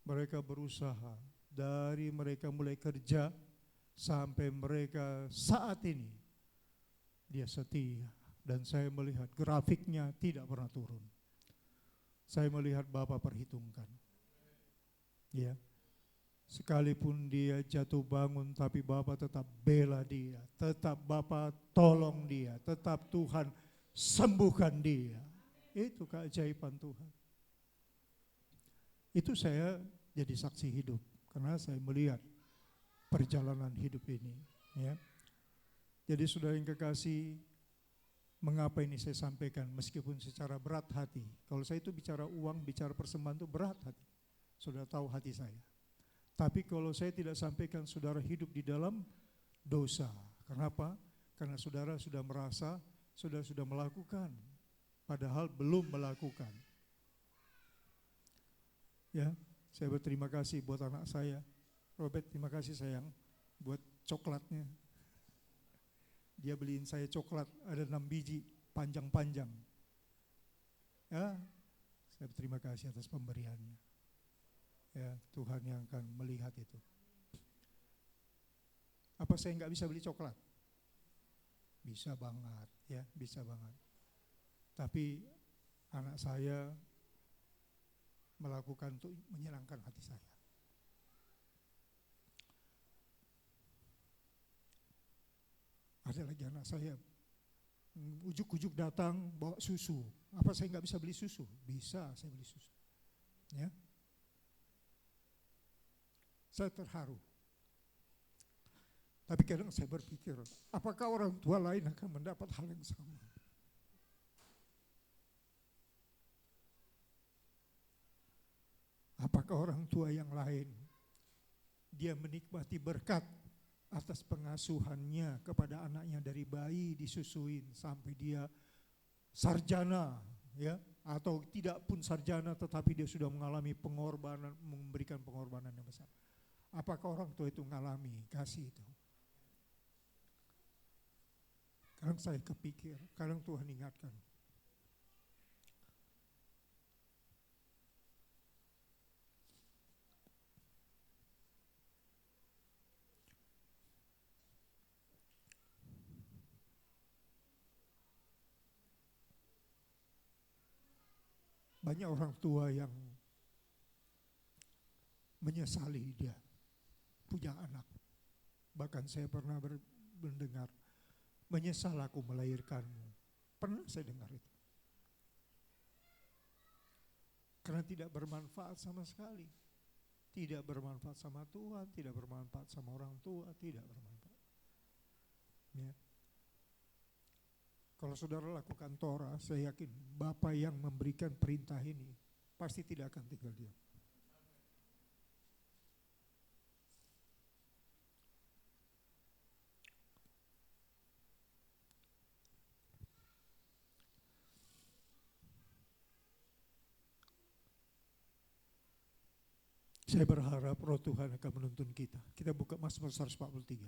Mereka berusaha dari mereka mulai kerja sampai mereka saat ini dia setia, dan saya melihat grafiknya tidak pernah turun. Saya melihat Bapak perhitungkan, ya. Sekalipun dia jatuh bangun, tapi Bapak tetap bela dia, tetap Bapak tolong dia, tetap Tuhan sembuhkan dia. Itu keajaiban Tuhan. Itu saya jadi saksi hidup, karena saya melihat perjalanan hidup ini, ya. Jadi saudara yang kekasih, mengapa ini saya sampaikan meskipun secara berat hati. Kalau saya itu bicara uang, bicara persembahan itu berat hati. Saudara tahu hati saya. Tapi kalau saya tidak sampaikan saudara hidup di dalam dosa. Kenapa? Karena saudara sudah merasa, saudara sudah melakukan, padahal belum melakukan. Ya, saya berterima kasih buat anak saya. Robert, terima kasih sayang buat coklatnya. Dia beliin saya coklat, ada 6 biji, panjang-panjang. Ya, saya berterima kasih atas pemberiannya. Ya, Tuhan yang akan melihat itu. Apa saya nggak bisa beli coklat? Bisa banget, ya, bisa banget. Tapi anak saya melakukan untuk menyenangkan hati saya. Ada lagi anak saya, ujuk-ujuk datang bawa susu. Apa saya nggak bisa beli susu? Bisa, saya beli susu. Ya. Saya terharu. Tapi kadang saya berpikir, apakah orang tua lain akan mendapat hal yang sama? Apakah orang tua yang lain, dia menikmati berkat atas pengasuhannya kepada anaknya dari bayi disusuin sampai dia sarjana, ya, atau tidak pun sarjana tetapi dia sudah mengalami pengorbanan, memberikan pengorbanan yang besar. Apakah orang tua itu mengalami kasih itu? Kadang saya kepikir, kadang Tuhan ingatkan. Banyak orang tua yang menyesali dia punya anak. Bahkan saya pernah mendengar, menyesal aku melahirkanmu. Pernah saya dengar itu. Karena tidak bermanfaat sama sekali. Tidak bermanfaat sama Tuhan, tidak bermanfaat sama orang tua, tidak bermanfaat. Ya. Kalau saudara lakukan Torah, saya yakin Bapa yang memberikan perintah ini pasti tidak akan tinggal diam. Saya berharap roh Tuhan akan menuntun kita. Kita buka Mazmur 143,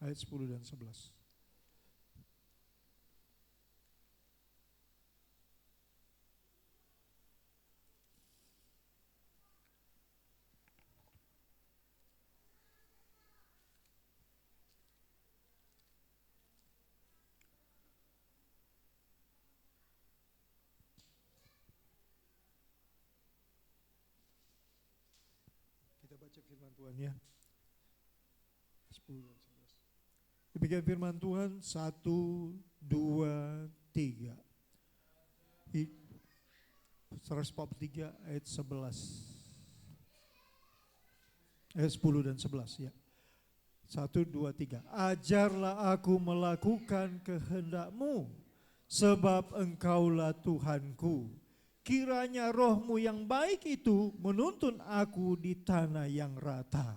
ayat 10 dan 11. Kita baca firman Tuhan ya. 10 dan 11. Demikian firman Tuhan, 1, 2, 3. 143 ayat 11. Ayat 10 dan 11 ya. 1, 2, 3. Ajarlah aku melakukan kehendak-Mu, sebab Engkaulah Tuhanku. Kiranya rohmu yang baik itu menuntun aku di tanah yang rata.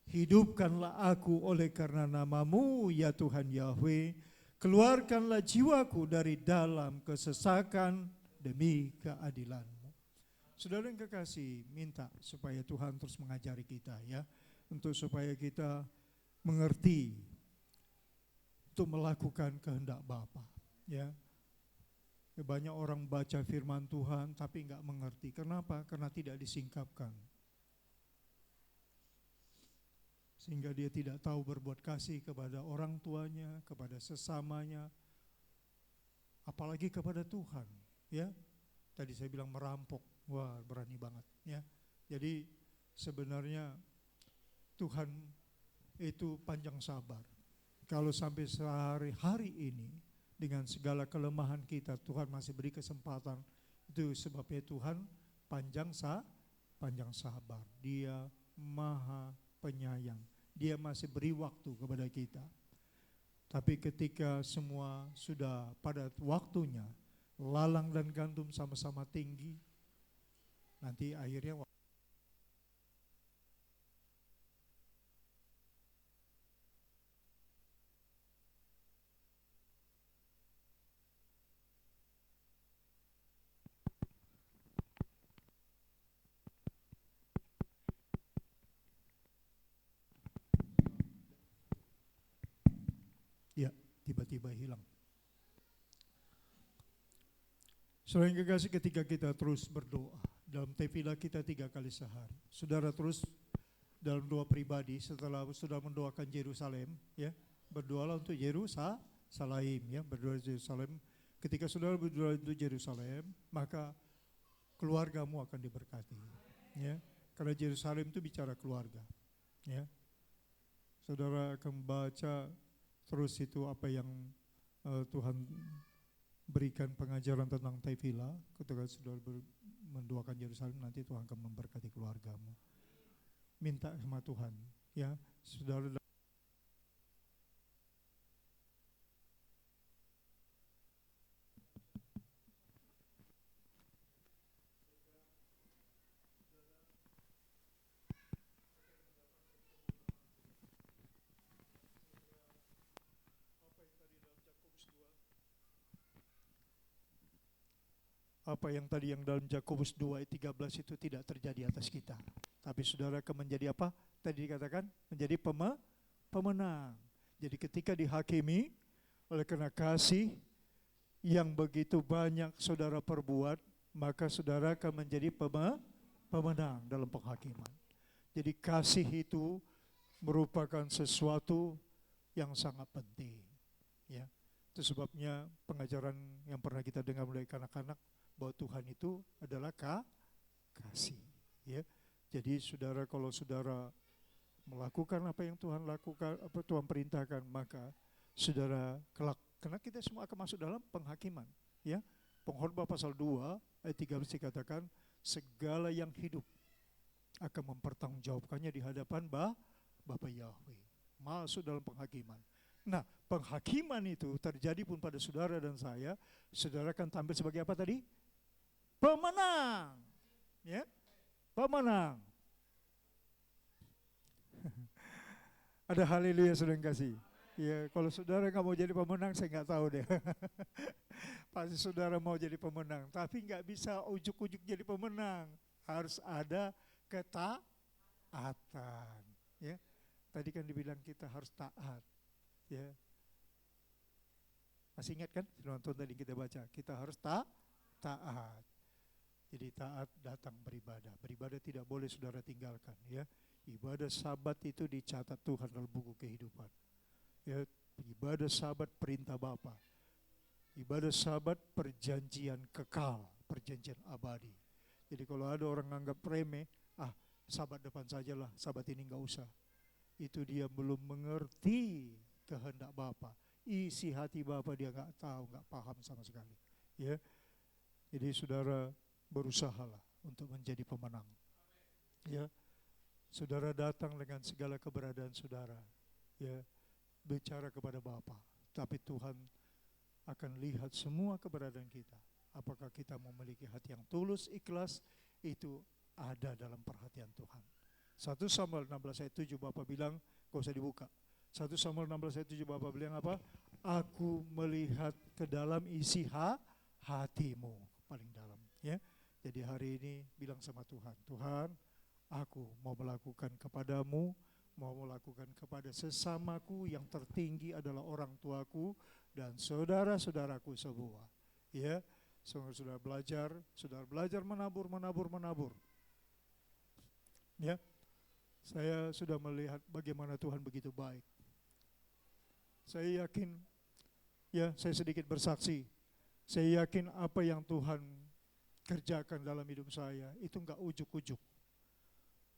Hidupkanlah aku oleh karena nama-Mu ya Tuhan Yahweh. Keluarkanlah jiwaku dari dalam kesesakan demi keadilan-Mu. Saudara yang kekasih, minta supaya Tuhan terus mengajari kita ya. Untuk supaya kita mengerti untuk melakukan kehendak Bapa. Ya. Banyak orang baca firman Tuhan tapi nggak mengerti. Kenapa? Karena tidak disingkapkan. Sehingga dia tidak tahu berbuat kasih kepada orang tuanya, kepada sesamanya, apalagi kepada Tuhan. Ya, tadi saya bilang merampok, wah berani banget. Ya, jadi sebenarnya Tuhan itu panjang sabar. Kalau sampai hari ini dengan segala kelemahan kita, Tuhan masih beri kesempatan. Itu sebabnya Tuhan panjang sabar. Dia maha penyayang. Dia masih beri waktu kepada kita. Tapi ketika semua sudah pada waktunya, lalang dan gandum sama-sama tinggi, nanti akhirnya ya tiba-tiba hilang. Saudara yang kekasih, ketika kita terus berdoa, dalam tefillah kita 3 kali sehari, saudara terus dalam doa pribadi setelah sudah mendoakan Yerusalem, ya, berdoalah untuk Yerusalem, ya, berdoa Yerusalem. Ketika saudara berdoa untuk Yerusalem, maka keluargamu akan diberkati, ya, karena Yerusalem itu bicara keluarga, ya. Saudara akan baca terus itu apa yang Tuhan berikan pengajaran tentang tefillah. Ketika saudara mendoakan Yerusalem, nanti Tuhan akan memberkati keluargamu. Minta sama Tuhan, ya, saudara. Apa yang tadi yang dalam Yakobus 2 ayat 13 itu tidak terjadi atas kita. Tapi saudara akan menjadi apa? Tadi dikatakan menjadi pemenang. Jadi ketika dihakimi oleh karena kasih yang begitu banyak saudara perbuat, maka saudara akan menjadi pemenang dalam penghakiman. Jadi kasih itu merupakan sesuatu yang sangat penting. Ya. Itu sebabnya pengajaran yang pernah kita dengar mulai kanak-kanak, bahwa Tuhan itu adalah kasih, ya. Jadi saudara, kalau saudara melakukan apa yang Tuhan lakukan, apa Tuhan perintahkan, maka saudara kelak, karena kita semua akan masuk dalam penghakiman, ya. Pengkhotbah pasal 2 ayat 13 dikatakan segala yang hidup akan mempertanggungjawabkannya di hadapan Bapa Yahweh, masuk dalam penghakiman. Nah, penghakiman itu terjadi pun pada saudara dan saya, saudara akan tampil sebagai apa tadi? Pemenang, ya, pemenang. Ada haleluya saudara yang kasih. Ya, kalau saudara nggak mau jadi pemenang, saya nggak tahu deh. Pasti saudara mau jadi pemenang, tapi nggak bisa ujuk-ujuk jadi pemenang. Harus ada ketaatan. Ya, tadi kan dibilang kita harus taat. Ya, masih ingat kan? Nonton tadi kita baca, kita harus taat. Jadi taat datang beribadah. Beribadah tidak boleh saudara tinggalkan, ya. Ibadah Sabat itu dicatat Tuhan dalam buku kehidupan. Ya, ibadah Sabat perintah Bapa. Ibadah Sabat perjanjian kekal, perjanjian abadi. Jadi kalau ada orang anggap remeh, Sabat depan sajalah, Sabat ini enggak usah. Itu dia belum mengerti kehendak Bapa. Isi hati Bapa dia enggak tahu, enggak paham sama sekali. Ya. Jadi saudara berusahalah untuk menjadi pemenang. Ya, saudara datang dengan segala keberadaan saudara, ya, bicara kepada Bapa. Tapi Tuhan akan lihat semua keberadaan kita. Apakah kita memiliki hati yang tulus, ikhlas, itu ada dalam perhatian Tuhan. 1 Samuel 16 ayat 7 Bapak bilang, gak usah dibuka. 1 Samuel 16 ayat 7 Bapak bilang apa? Aku melihat ke dalam isi hatimu, paling dalam, ya. Jadi hari ini bilang sama Tuhan, Tuhan, aku mau melakukan kepadamu mau melakukan kepada sesamaku yang tertinggi adalah orang tuaku dan saudara-saudaraku semua. Ya, saudara belajar menabur. Ya, saya sudah melihat bagaimana Tuhan begitu baik. Saya yakin, ya saya sedikit bersaksi, saya yakin apa yang Tuhan kerjakan dalam hidup saya itu enggak ujuk-ujuk.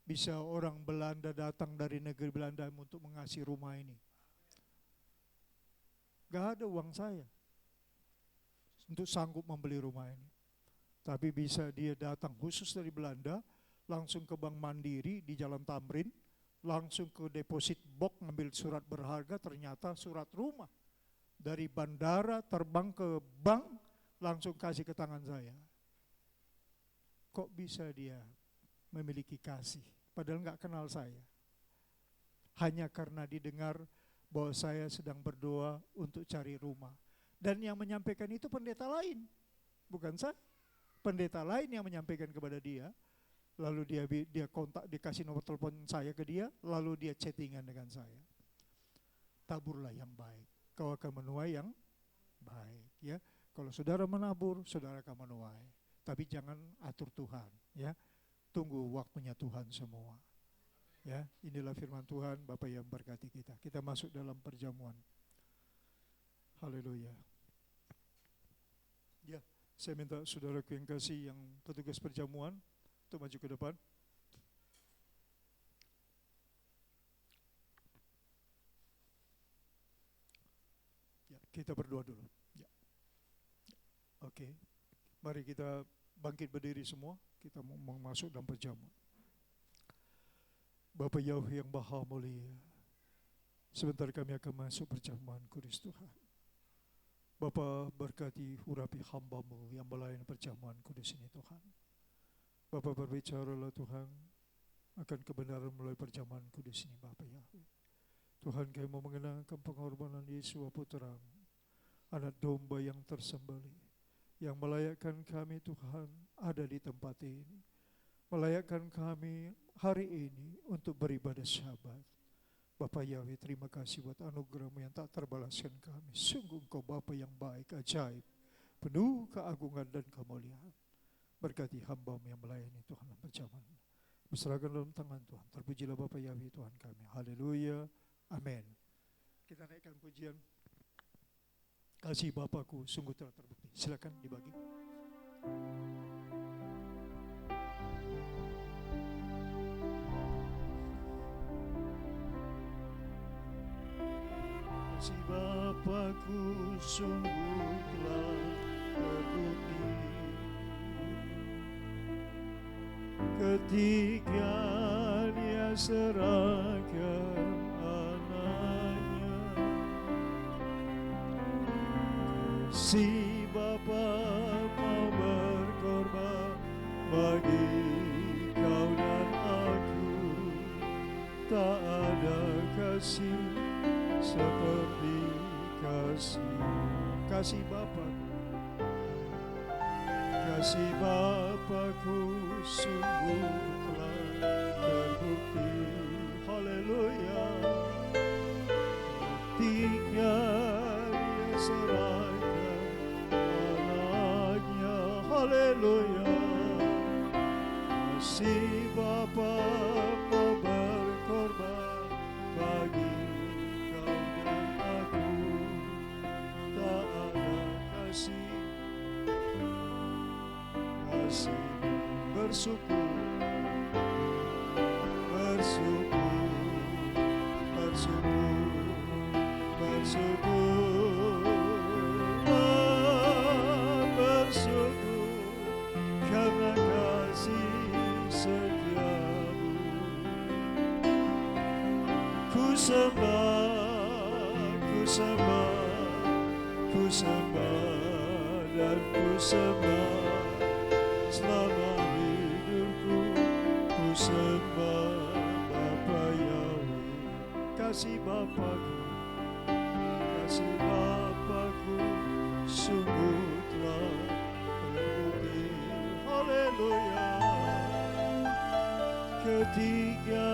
Bisa orang Belanda datang dari negeri Belanda untuk mengasihi rumah ini. Gak ada uang saya untuk sanggup membeli rumah ini. Tapi bisa dia datang khusus dari Belanda, langsung ke Bank Mandiri di Jalan Tamrin, langsung ke deposit box ngambil surat berharga, ternyata surat rumah. Dari bandara terbang ke bank, langsung kasih ke tangan saya. Kok bisa dia memiliki kasih? Padahal nggak kenal saya. Hanya karena didengar bahwa saya sedang berdoa untuk cari rumah. Dan yang menyampaikan itu pendeta lain, bukan saya. Pendeta lain yang menyampaikan kepada dia, lalu dia kontak, dikasih nomor telepon saya ke dia, lalu dia chattingan dengan saya. Taburlah yang baik, kau akan menuai yang baik. Ya, kalau saudara menabur, saudara akan menuai. Tapi jangan atur Tuhan. Ya, tunggu waktunya Tuhan semua. Ya, inilah firman Tuhan, Bapak yang berkati kita. Kita masuk dalam perjamuan. Haleluya. Ya, saya minta saudaraku yang kasih, yang petugas perjamuan, untuk maju ke depan. Ya, kita berdoa dulu. Ya. Oke, mari kita bangkit berdiri semua. Kita mau masuk dalam perjamuan. Bapa Yahweh yang Maha Mulia, sebentar kami akan masuk perjamuan kudus Tuhan. Bapa berkati urapi hamba-Mu yang melayani perjamuan kudus ini Tuhan. Bapa berbicaralah Tuhan akan kebenaran melalui perjamuan kudus ini Bapa Yahweh. Tuhan, kami mau mengenangkan pengorbanan Yesus Putra, anak domba yang tersembelih, yang melayakkan kami Tuhan ada di tempat ini, melayakkan kami hari ini untuk beribadah Syabat. Bapak Yahweh, terima kasih buat anugerah-Mu yang tak terbalaskan kami. Sungguh Engkau Bapa yang baik, ajaib, penuh keagungan dan kemuliaan. Berkati hamba-Mu yang melayani Tuhan dalam perjamuan. Berserahkan dalam tangan Tuhan. Terpujilah Bapak Yahweh Tuhan kami. Haleluya. Amin. Kita naikkan pujian. Kasih Bapakku sungguh telah terbukti. Silakan dibagi. Kasih Bapakku sungguh telah terbukti ketika Dia serahkan anaknya. Si Bapa mau berkorban bagi kau dan aku, tak ada kasih seperti kasih Bapakku. Kasih Bapakku sungguh telah terbukti. Haleluya. Ketika Dia serahkan anaknya. Haleluya. Kasih Bapa mau berkorban bagi bersyukur, bersyukur, bersyukur, bersyukur, bersyukur karena kasih setiamu. Ku sembah, ku sembah, ku sembah dan ku sembah. Selama hidupku ku sembah Bapa Yahweh. Kasih Bapakku, kasih Bapakku sungguh telah terbukti. Haleluya. Ketika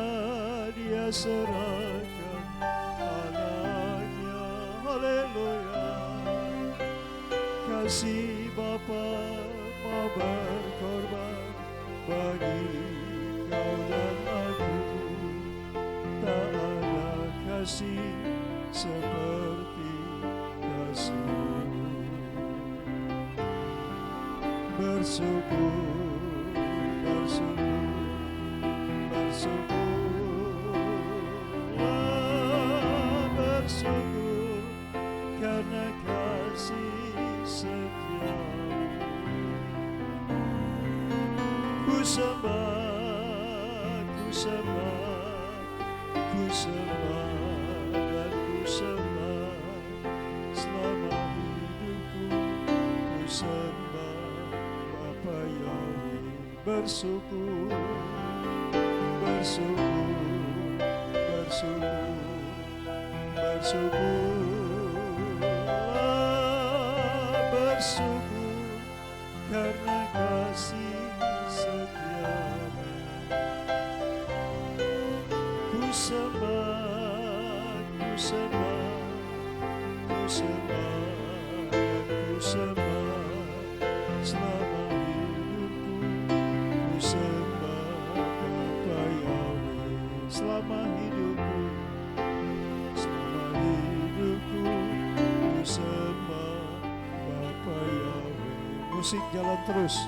Dia serahkan anaknya. Haleluya. Kasih Bapa mau berkorban bagi kau dan aku. Tak ada kasih seperti kasih. Bersyukur, bersyukur, bersyukurlah, bersyukur karena kasih setiamu. Ku sembah, ku sembah, ku sembah dan ku sembah selama hidupku. Ku sembah Bapa Yahweh. Bersyukur, bersyukur, bersyukur, bersyukurlah, bersyukur karena kasih setiamu. Ku sembah, ku sembah, ku sembah dan ku sembah selama hidupku. Ku sembah Bapa Yahweh selama hidupku. Selama hidupku ku sembah Bapa Yahweh. Musik jalan terus.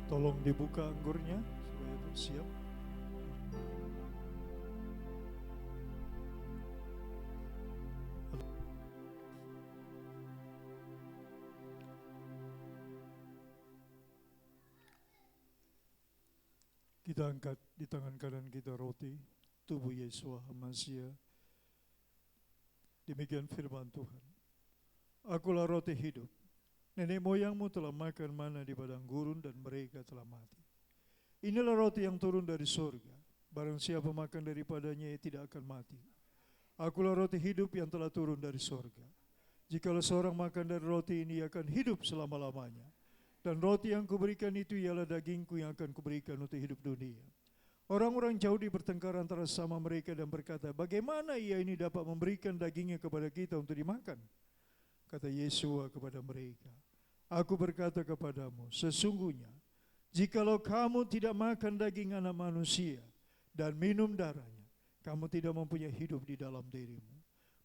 Tolong dibuka anggurnya supaya itu siap. Kita angkat di tangan kanan kita roti, tubuh Yesua HaMasiah. Demikian firman Tuhan. Akulah roti hidup. Nenek moyangmu telah makan mana di padang gurun dan mereka telah mati. Inilah roti yang turun dari surga. Barang siapa makan daripadanya ia tidak akan mati. Akulah roti hidup yang telah turun dari surga. Jikalau seorang makan dari roti ini, ia akan hidup selama-lamanya. Dan roti yang kuberikan itu ialah dagingku yang akan kuberikan untuk hidup dunia. Orang-orang Yahudi bertengkar antara sama mereka dan berkata, bagaimana ia ini dapat memberikan dagingnya kepada kita untuk dimakan? Kata Yesua kepada mereka, aku berkata kepadamu, sesungguhnya jikalau kamu tidak makan daging anak manusia dan minum darahnya, kamu tidak mempunyai hidup di dalam dirimu.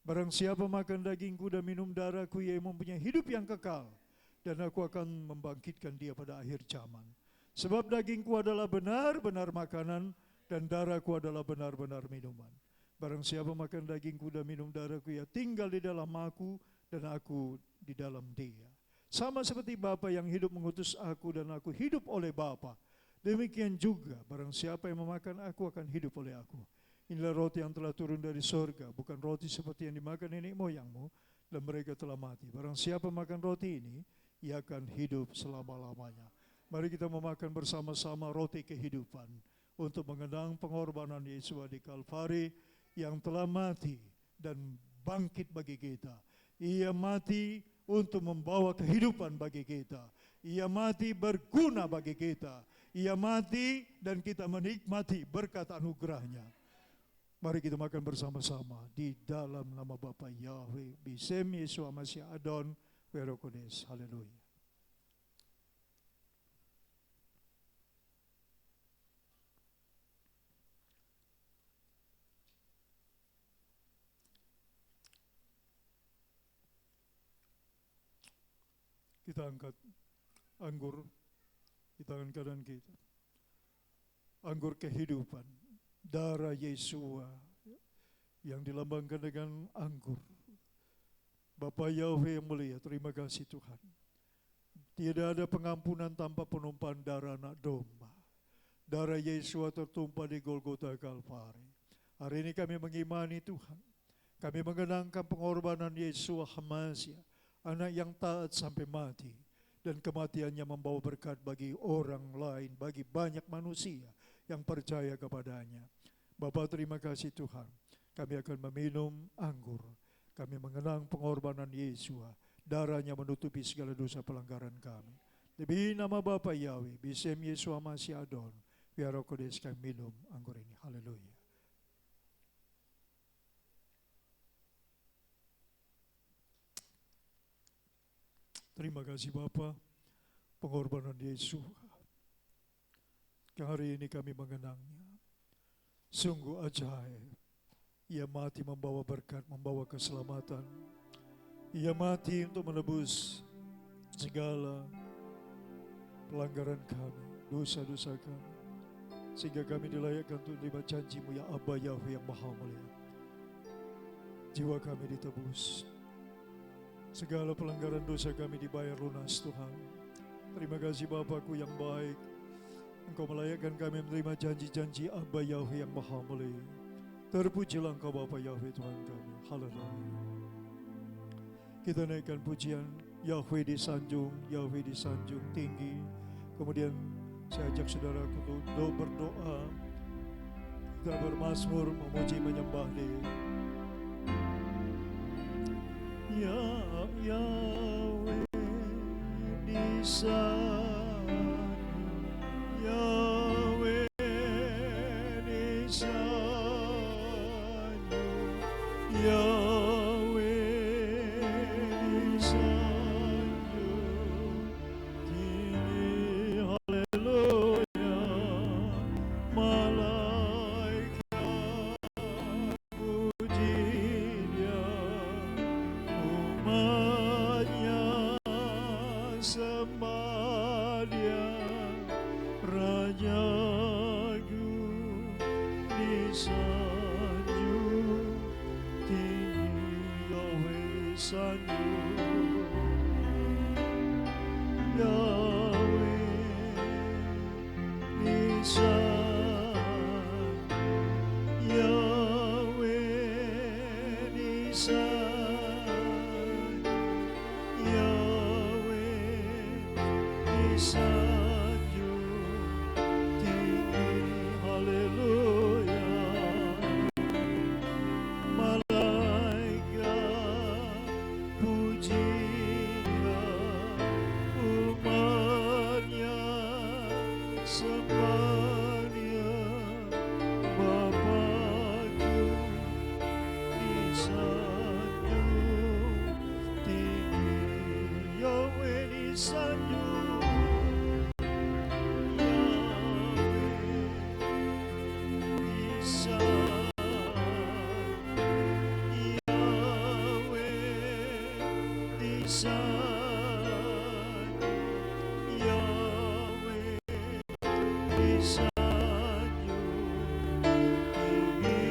Barang siapa makan dagingku dan minum darahku, ia mempunyai hidup yang kekal, dan aku akan membangkitkan dia pada akhir zaman. Sebab dagingku adalah benar-benar makanan, dan darahku adalah benar-benar minuman. Barang siapa makan dagingku dan minum darahku, ia tinggal di dalam aku, dan aku di dalam dia. Sama seperti Bapa yang hidup mengutus aku dan aku hidup oleh Bapa, demikian juga barang siapa yang memakan aku akan hidup oleh aku. Inilah roti yang telah turun dari sorga, bukan roti seperti yang dimakan nenek moyangmu dan mereka telah mati. Barang siapa makan roti ini, ia akan hidup selama-lamanya. Mari kita memakan bersama-sama roti kehidupan untuk mengenang pengorbanan Yesus di Kalvari yang telah mati dan bangkit bagi kita. Ia mati untuk membawa kehidupan bagi kita. Ia mati berguna bagi kita. Ia mati dan kita menikmati berkat anugerahnya. Mari kita makan bersama-sama di dalam nama Bapa Yahweh, Bisem Yesua Masih Adon, Werokodes. Haleluya. Kita angkat anggur di tangan kanan kita. anggur kehidupan, darah Yesua yang dilambangkan dengan anggur. Bapa Yahweh yang mulia, terima kasih Tuhan. Tidak ada pengampunan tanpa penumpahan darah anak domba. Darah Yesua tertumpah di Golgota Kalvari. Hari ini kami mengimani Tuhan. Kami mengenangkan pengorbanan Yesua Hamasia, anak yang taat sampai mati. Dan kematiannya membawa berkat bagi orang lain, bagi banyak manusia yang percaya kepadanya. Bapa, terima kasih Tuhan. Kami akan meminum anggur. Kami mengenang pengorbanan Yesua. Darahnya menutupi segala dosa pelanggaran kami. Demi nama Bapa Yahweh, Bisem Yesua Masih Adon, biar Roh Kudus kami minum anggur ini. Haleluya. Terima kasih Bapa, pengorbanan Yesus. Hari ini kami mengenangnya. Sungguh ajaib. Ia mati membawa berkat, membawa keselamatan. Ia mati untuk menebus segala pelanggaran kami, dosa-dosa kami. Sehingga kami dilayakkan untuk terima janji-Mu ya Abba Yahweh yang Maha Mulia. Jiwa kami ditebus. Segala pelanggaran dosa kami dibayar lunas Tuhan. Terima kasih Bapakku yang baik. Engkau melayakkan kami menerima janji-janji Abba Yahweh yang Maha Mulia. Terpujilah Engkau Bapa Yahweh Tuhan kami. Haleluya. Kita naikkan pujian Yahweh disanjung, Yahweh disanjung tinggi. Kemudian saya ajak saudaraku untuk berdoa. Kita bermazmur memuji menyembah Dia. Ya Yahweh disanjung, Yahweh disanjung, Yahweh disanjung tinggi. Haleluya. Malaikat puji Dia, umatnya sembah Dia, Rajaku disanjung tinggi. Yahweh disanjung, Yahweh disanjung, Yahweh disanjung, Yahweh disanjung tinggi. Haleluya. Malaikat puji Dia, umatnya sembah Dia, Bapakku disanjung tinggi. Yahweh disanjung, Yahweh disanjung, Yahweh disanjung, Yahweh disanjung tinggi.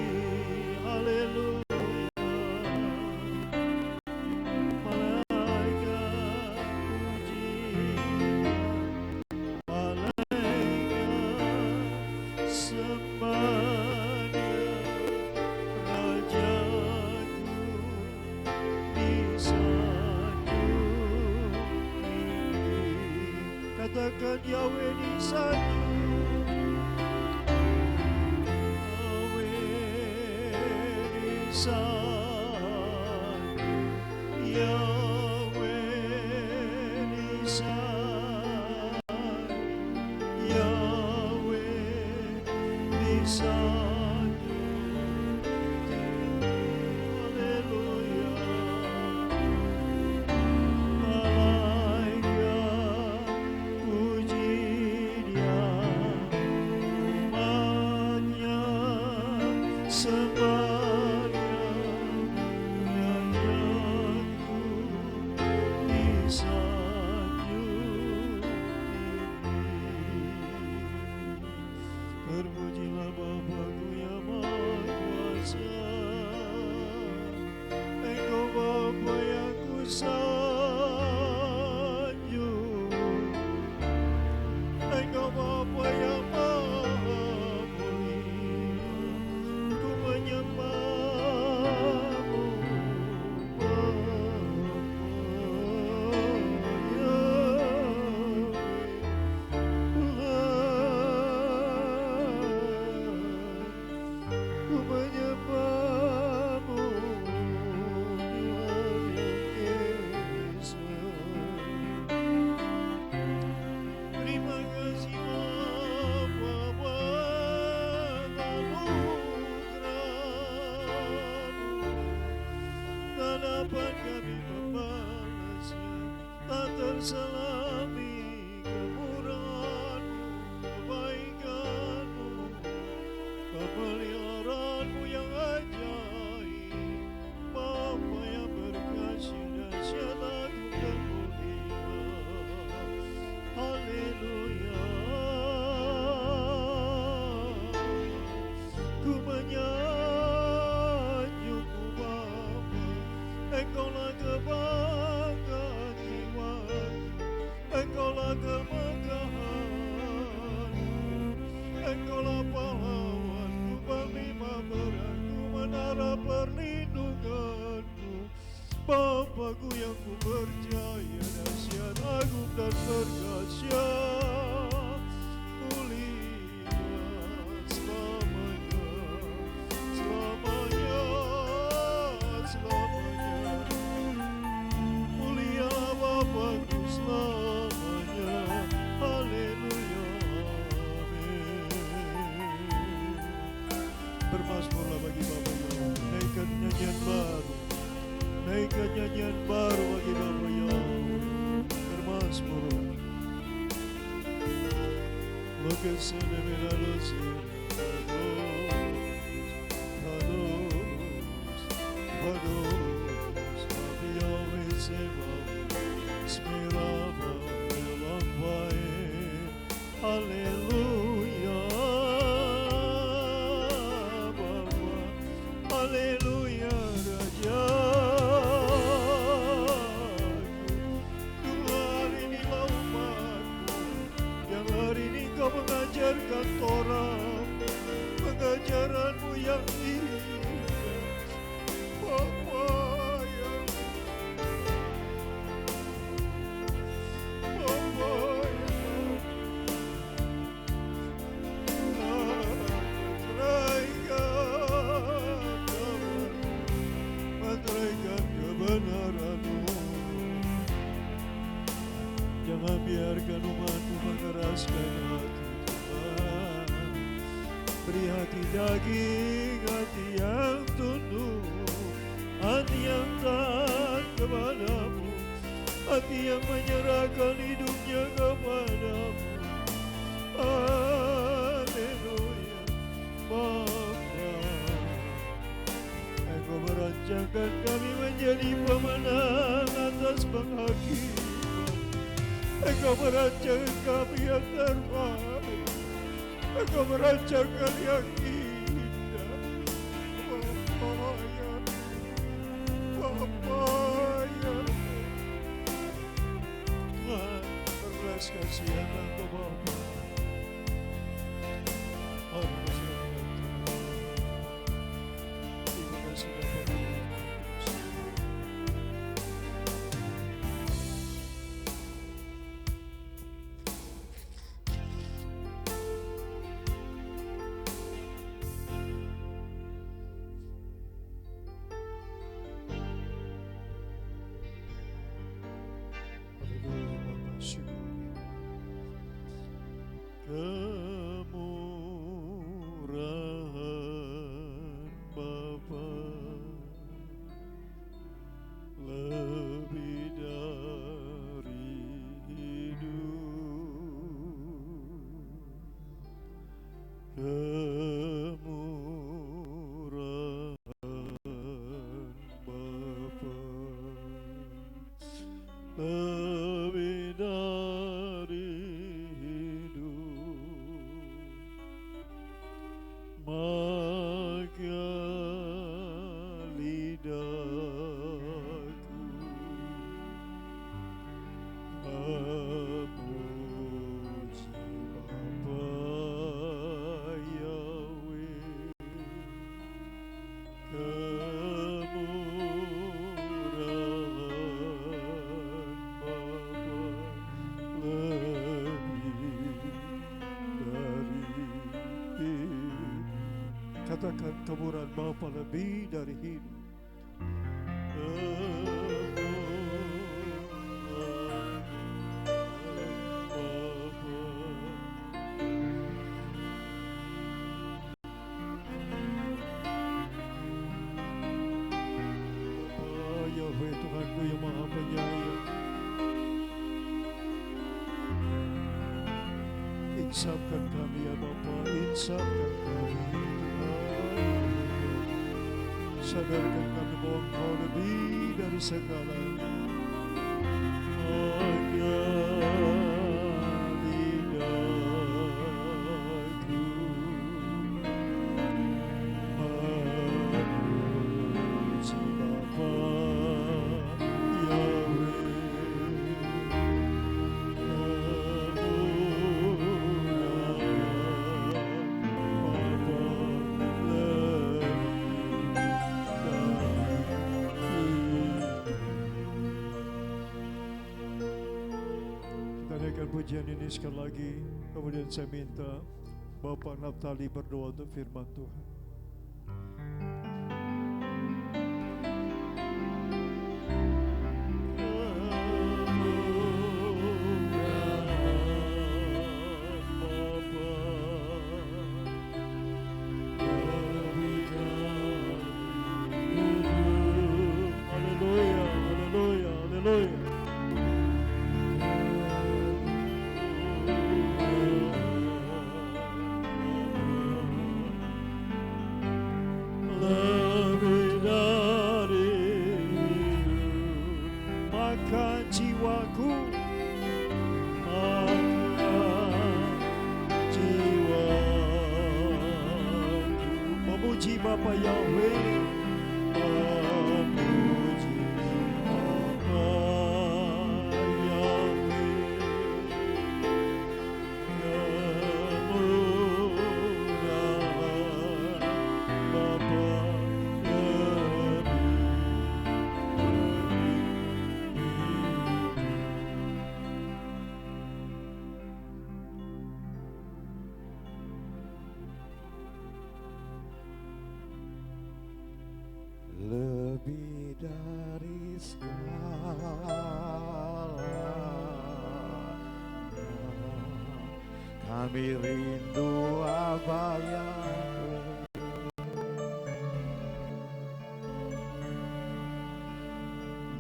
Haleluya. Malaikat puji Dia, malaikat sembah Dia, Rajaku disanjung tinggi. Katakan Yahweh disanjung, Yahweh disanjung, Yahweh disanjung, Yahweh disanjung tinggi. Haleluya. Malaikat puji Dia, dapat kami membalasnya. Tak terselami kemurahan-Mu, kebaikan-Mu, pemeliharaanmu yang ajaib. Bapa yang berkasih, dahsyat, agung dan mulia. Haleluya. Ku menyanjungmu Bapa, Engkaulah kebanggaan jiwaku, Engkaulah kemegahanku, Engkaulah pahlawanku, panglima perangku, menara perlindunganku. Bapakku yang ku percaya, dahsyat, agung dan perkasa, mulia selamanya, selamanya, selamanya. Mulia Bapakku selamanya. Haleluya, amin. Bermazmurlah bagi Bapa Yahweh, naikkan nyanyian baru, naikkan nyanyian baru bagi Bapa Yahweh. Bermazmurlah. Lokesene menalose, Vados, Bapa Yahweh Sebaot, Smirava, Melampae. Haleluya, Bapa, haleluya Raja. Tuhan inilah umat-Mu yang hari ini Kau mengajarkan Torah, pengajaran-Mu yang indah. Bapa yang meteraikan kebenaran-Mu. Jangan biarkan umat-Mu mengeraskan hati Tuhan. Beri hati daging, hati yang tunduk, hati yang taat kepadamu, hati yang menyerahkan hidupnya kepadamu. Haleluya, Bapa. Engkau merancangkan kami menjadi pemenang atas penghakiman. Engkau merancangkan kami yang terbaik. Engkau merancangkan yang indah. Bapa ya, Bapa ya. Tuhan, berbelas kasihan Engkau Bapa. Terima kasih Bapa. Haleluya Bapa, syukur. Kemurahan Bapa lebih dari hidup. Kemurahan Bapa lebih dari hidup, maka lidahku memuji Bapa Yahweh. Katakan kemurahan Bapa lebih dari hidup. Bapa insapkan kami ya Bapa, insapkan kami Tuhan. Sadarkan kami bahwa Engkau lebih dari segalanya. Hanya lidahku memuji Bapa Yahweh. Pujian ini sekali lagi. Kemudian saya minta Bapak Naftali berdoa untuk firman Tuhan. Haleluya, haleluya, haleluya. Lebih dari maka jiwaku, memuji Bapa Yahweh, memuji Bapa Yahweh, kemuliaan Bapa lebih dari segala kami rindu apa yang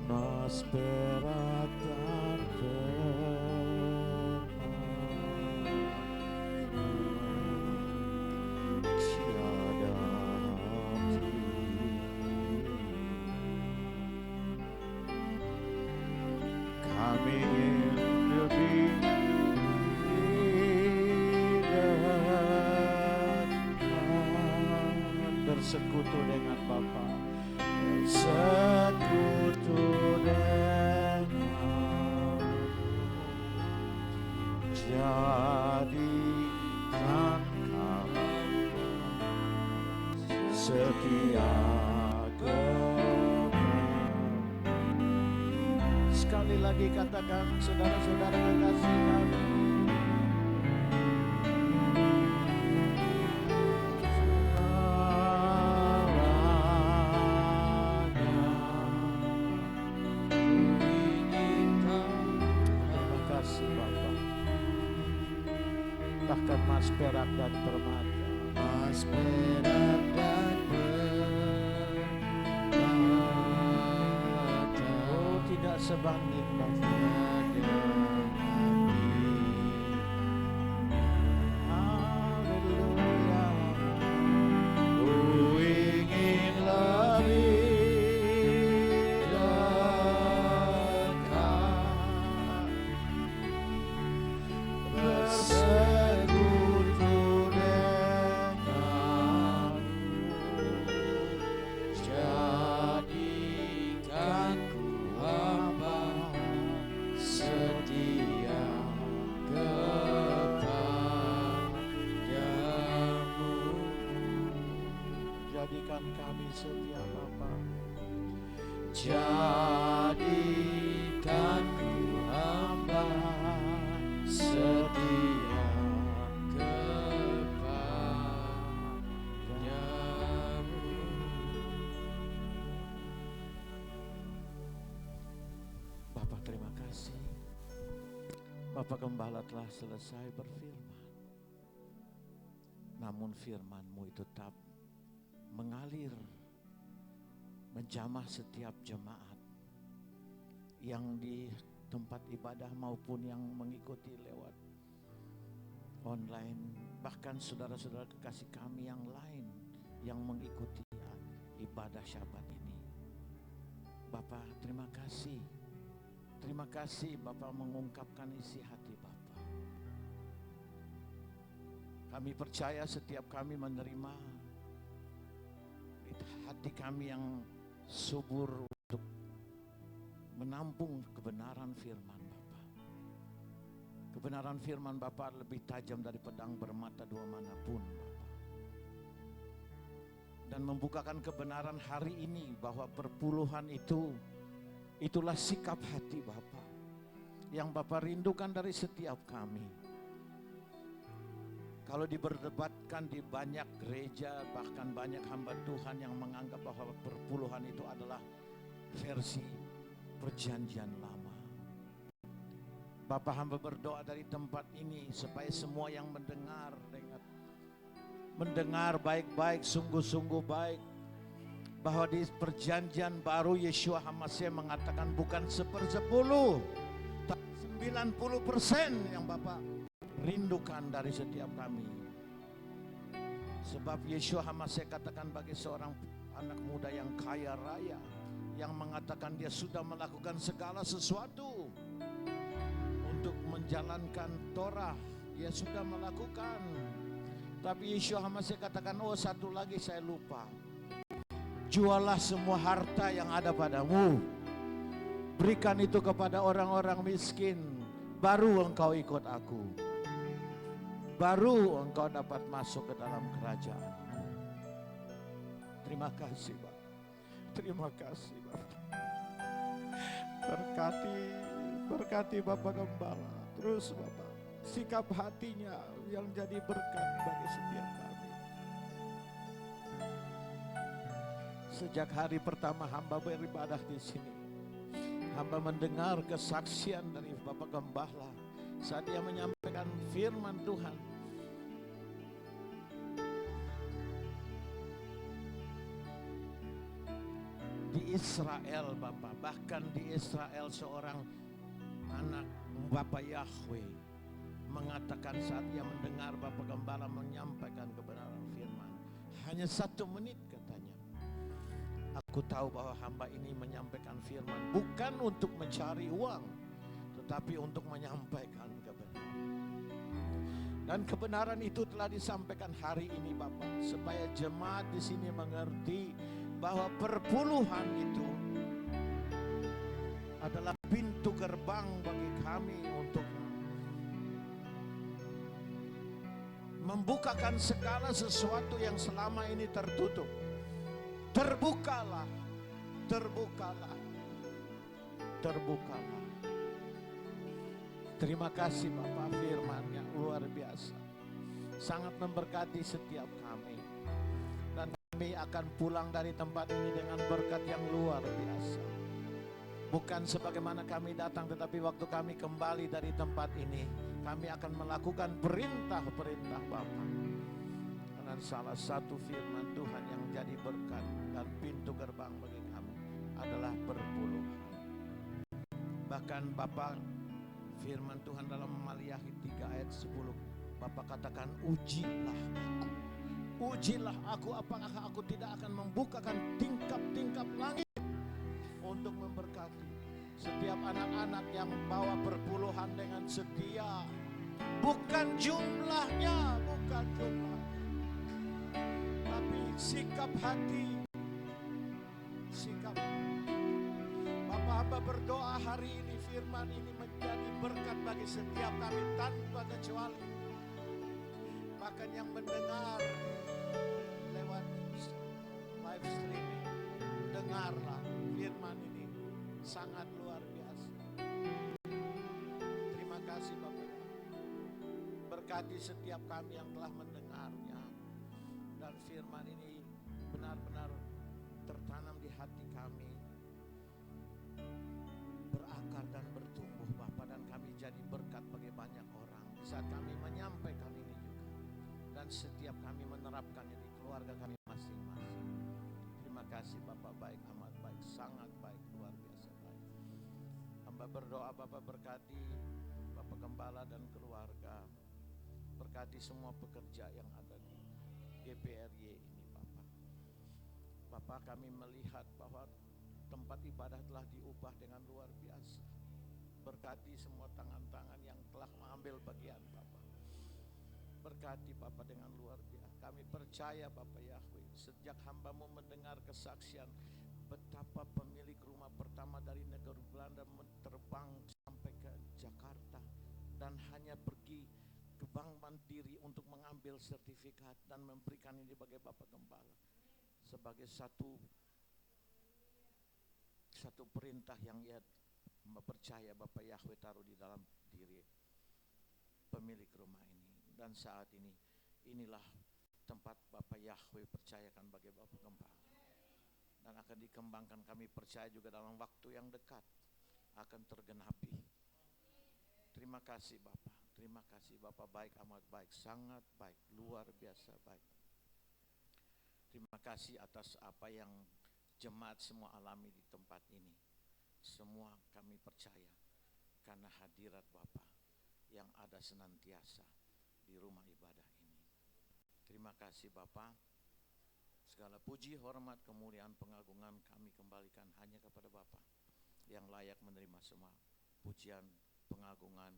mas perak dan tiada hati. Kami ingin lebih dekat, bersekutu dengan Bapa, bersekutu dengan jadikan kami setia. Sekali lagi katakan, saudara-saudara kekasih kami, terima kasih Bapa. Bahkan mas perak dan permata, mas perak dan tidak sebanding pada haleluya. Ku ingin lebih dekat, bersekutu denganmu, jadikan setia kepadamu. Jadikan kami setia Bapa, jadikan ku hamba setia kepadamu. Bapak terima kasih, Bapak Gembala telah selesai berfirman. Namun firman-Mu itu tetap mengalir, menjamah setiap jemaat yang di tempat ibadah maupun yang mengikuti lewat online, bahkan saudara-saudara kekasih kami yang lain yang mengikuti ibadah Syabat ini. Bapak, terima kasih. Terima kasih Bapak mengungkapkan isi hati Bapak. Kami percaya setiap kami menerima, hati kami yang subur untuk menampung kebenaran firman Bapak. Kebenaran firman Bapak lebih tajam dari pedang bermata dua manapun Bapak. Dan membukakan kebenaran hari ini bahwa perpuluhan itulah sikap hati Bapak yang Bapak rindukan dari setiap kami. Kalau diperdebatkan di banyak gereja, bahkan banyak hamba Tuhan yang menganggap bahwa perpuluhan itu adalah versi perjanjian lama. Bapak, hamba berdoa dari tempat ini supaya semua yang mendengar baik-baik, sungguh-sungguh baik, bahwa di perjanjian baru Yeshua HaMashiach mengatakan bukan 1/10, tapi 90% yang Bapak rindukan dari setiap kami. Sebab Yeshua HaMashiach katakan bagi seorang anak muda yang kaya raya, yang mengatakan dia sudah melakukan segala sesuatu untuk menjalankan Torah, dia sudah melakukan. Tapi Yeshua HaMashiach katakan, oh satu lagi saya lupa. Jualah semua harta yang ada padamu, berikan itu kepada orang-orang miskin, baru engkau ikut aku. Baru engkau dapat masuk ke dalam kerajaan. Terima kasih Bapak. Terima kasih Bapak. Berkati Bapak Gembala. Terus Bapak, sikap hatinya yang jadi berkat bagi setiap kami. Sejak hari pertama hamba beribadah di sini, hamba mendengar kesaksian dari Bapak Gembala saat dia menyampaikan firman Tuhan. Di Israel Bapak, bahkan di Israel seorang anak Bapak Yahweh mengatakan saat ia mendengar Bapak Gembala menyampaikan kebenaran firman, hanya 1 menit katanya, aku tahu bahwa hamba ini menyampaikan firman bukan untuk mencari uang, tetapi untuk menyampaikan kebenaran. Dan kebenaran itu telah disampaikan hari ini Bapak, supaya jemaat di sini mengerti bahwa perpuluhan itu adalah pintu gerbang bagi kami untuk membukakan segala sesuatu yang selama ini tertutup. Terbukalah, terbukalah, terbukalah. Terima kasih Bapak, firman yang luar biasa, sangat memberkati setiap kami. Dan kami akan pulang dari tempat ini dengan berkat yang luar biasa. Bukan sebagaimana kami datang, tetapi waktu kami kembali dari tempat ini, kami akan melakukan perintah-perintah Bapa. Karena salah satu firman Tuhan yang jadi berkat dan pintu gerbang bagi kami adalah perpuluhan. Bahkan Bapak, firman Tuhan dalam Maliakhi 3 ayat 10, Bapak katakan, ujilah aku. Ujilah aku, apakah aku tidak akan membukakan tingkap-tingkap langit untuk memberkati setiap anak-anak yang bawa perpuluhan dengan setia. Bukan jumlahnya, bukan jumlah, tapi sikap hati. Sikap. Bapak, hamba berdoa hari ini firman ini menjadi berkat bagi setiap kami tanpa kecuali. Bahkan yang mendengar lewat live streaming, dengarlah firman ini, sangat luar biasa. Terima kasih Bapak. Berkati setiap kami yang telah mendengarnya, dan firman ini benar-benar tertanam di hati kami, berakar dan bertumbuh Bapak, dan kami jadi berkat bagi banyak orang saat kami menyampaikan ini juga, dan setiap kami menerapkannya di keluarga kami masing-masing. Terima kasih Bapak, baik, amat baik, sangat baik, luar biasa baik. Hamba berdoa Bapak berkati Bapak Gembala dan keluarga, Berkati semua pekerja yang ada di GPRY ini Bapak. Bapak, kami melihat bahwa tempat ibadah telah diubah dengan luar biasa. Berkati semua tangan-tangan yang telah mengambil bagian Bapak. Berkati Bapak dengan luar biasa. Kami percaya Bapak Yahweh, sejak hamba-Mu mendengar kesaksian betapa pemilik rumah pertama dari negara Belanda terbang sampai ke Jakarta dan hanya pergi ke Bank Mandiri untuk mengambil sertifikat dan memberikan ini bagi Bapak Gembala sebagai satu perintah yang ia percaya Bapak Yahweh taruh di dalam diri pemilik rumah ini. Dan saat ini, inilah tempat Bapak Yahweh percayakan bagi Bapak Gembala, dan akan dikembangkan. Kami percaya juga dalam waktu yang dekat akan tergenapi. Terima kasih Bapak, terima kasih Bapak, baik, amat baik, sangat baik, luar biasa baik. Terima kasih atas apa yang jemaat semua alami di tempat ini. Semua kami percaya karena hadirat Bapak yang ada senantiasa di rumah ibadah ini. Terima kasih Bapak. Segala puji, hormat, kemuliaan, pengagungan kami kembalikan hanya kepada Bapak yang layak menerima semua pujian, pengagungan,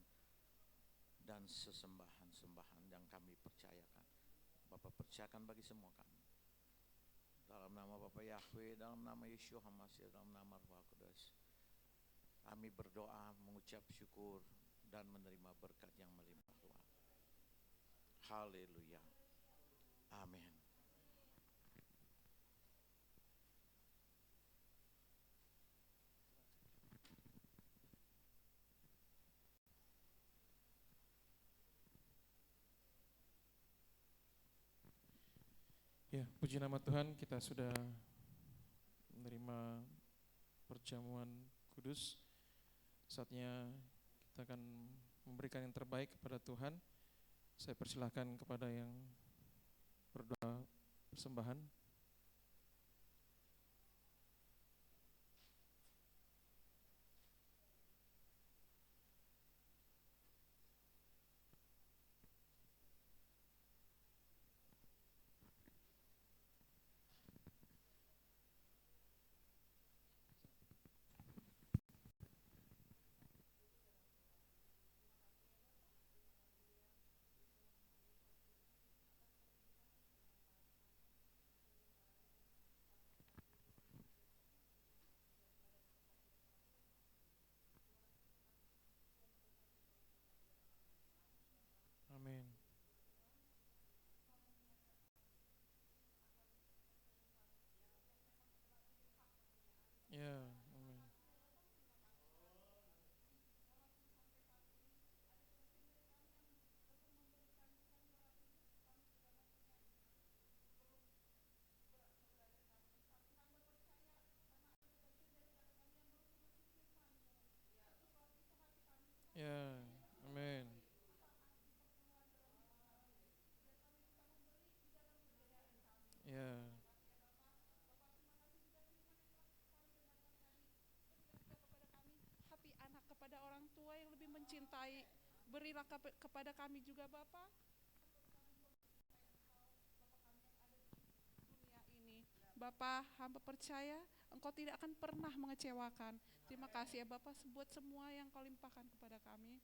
dan sesembahan-sembahan yang kami percayakan. Bapak percayakan bagi semua kami. Dalam nama Bapak Yahweh, dalam nama Yeshua HaMashiach, dalam nama Roh Kudus, kami berdoa, mengucap syukur, dan menerima berkat yang melimpah ruah. Haleluya. Amin. Ya, puji nama Tuhan, kita sudah menerima perjamuan kudus. Saatnya kita akan memberikan yang terbaik kepada Tuhan. Saya persilahkan kepada yang berdoa persembahan. Amin. Ya, amin. Ya, amin. Ya, kepada kami hati anak, kepada orang tua yang lebih mencintai. Berilah kepada kami juga Bapa dunia ini. Bapa, hamba percaya Engkau tidak akan pernah mengecewakan. Terima kasih ya Bapa buat semua yang Kau limpahkan kepada kami.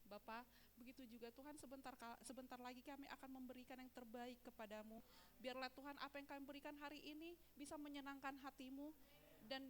Bapa, begitu juga Tuhan, sebentar lagi kami akan memberikan yang terbaik kepadamu. Biarlah Tuhan apa yang kami berikan hari ini bisa menyenangkan hatimu dan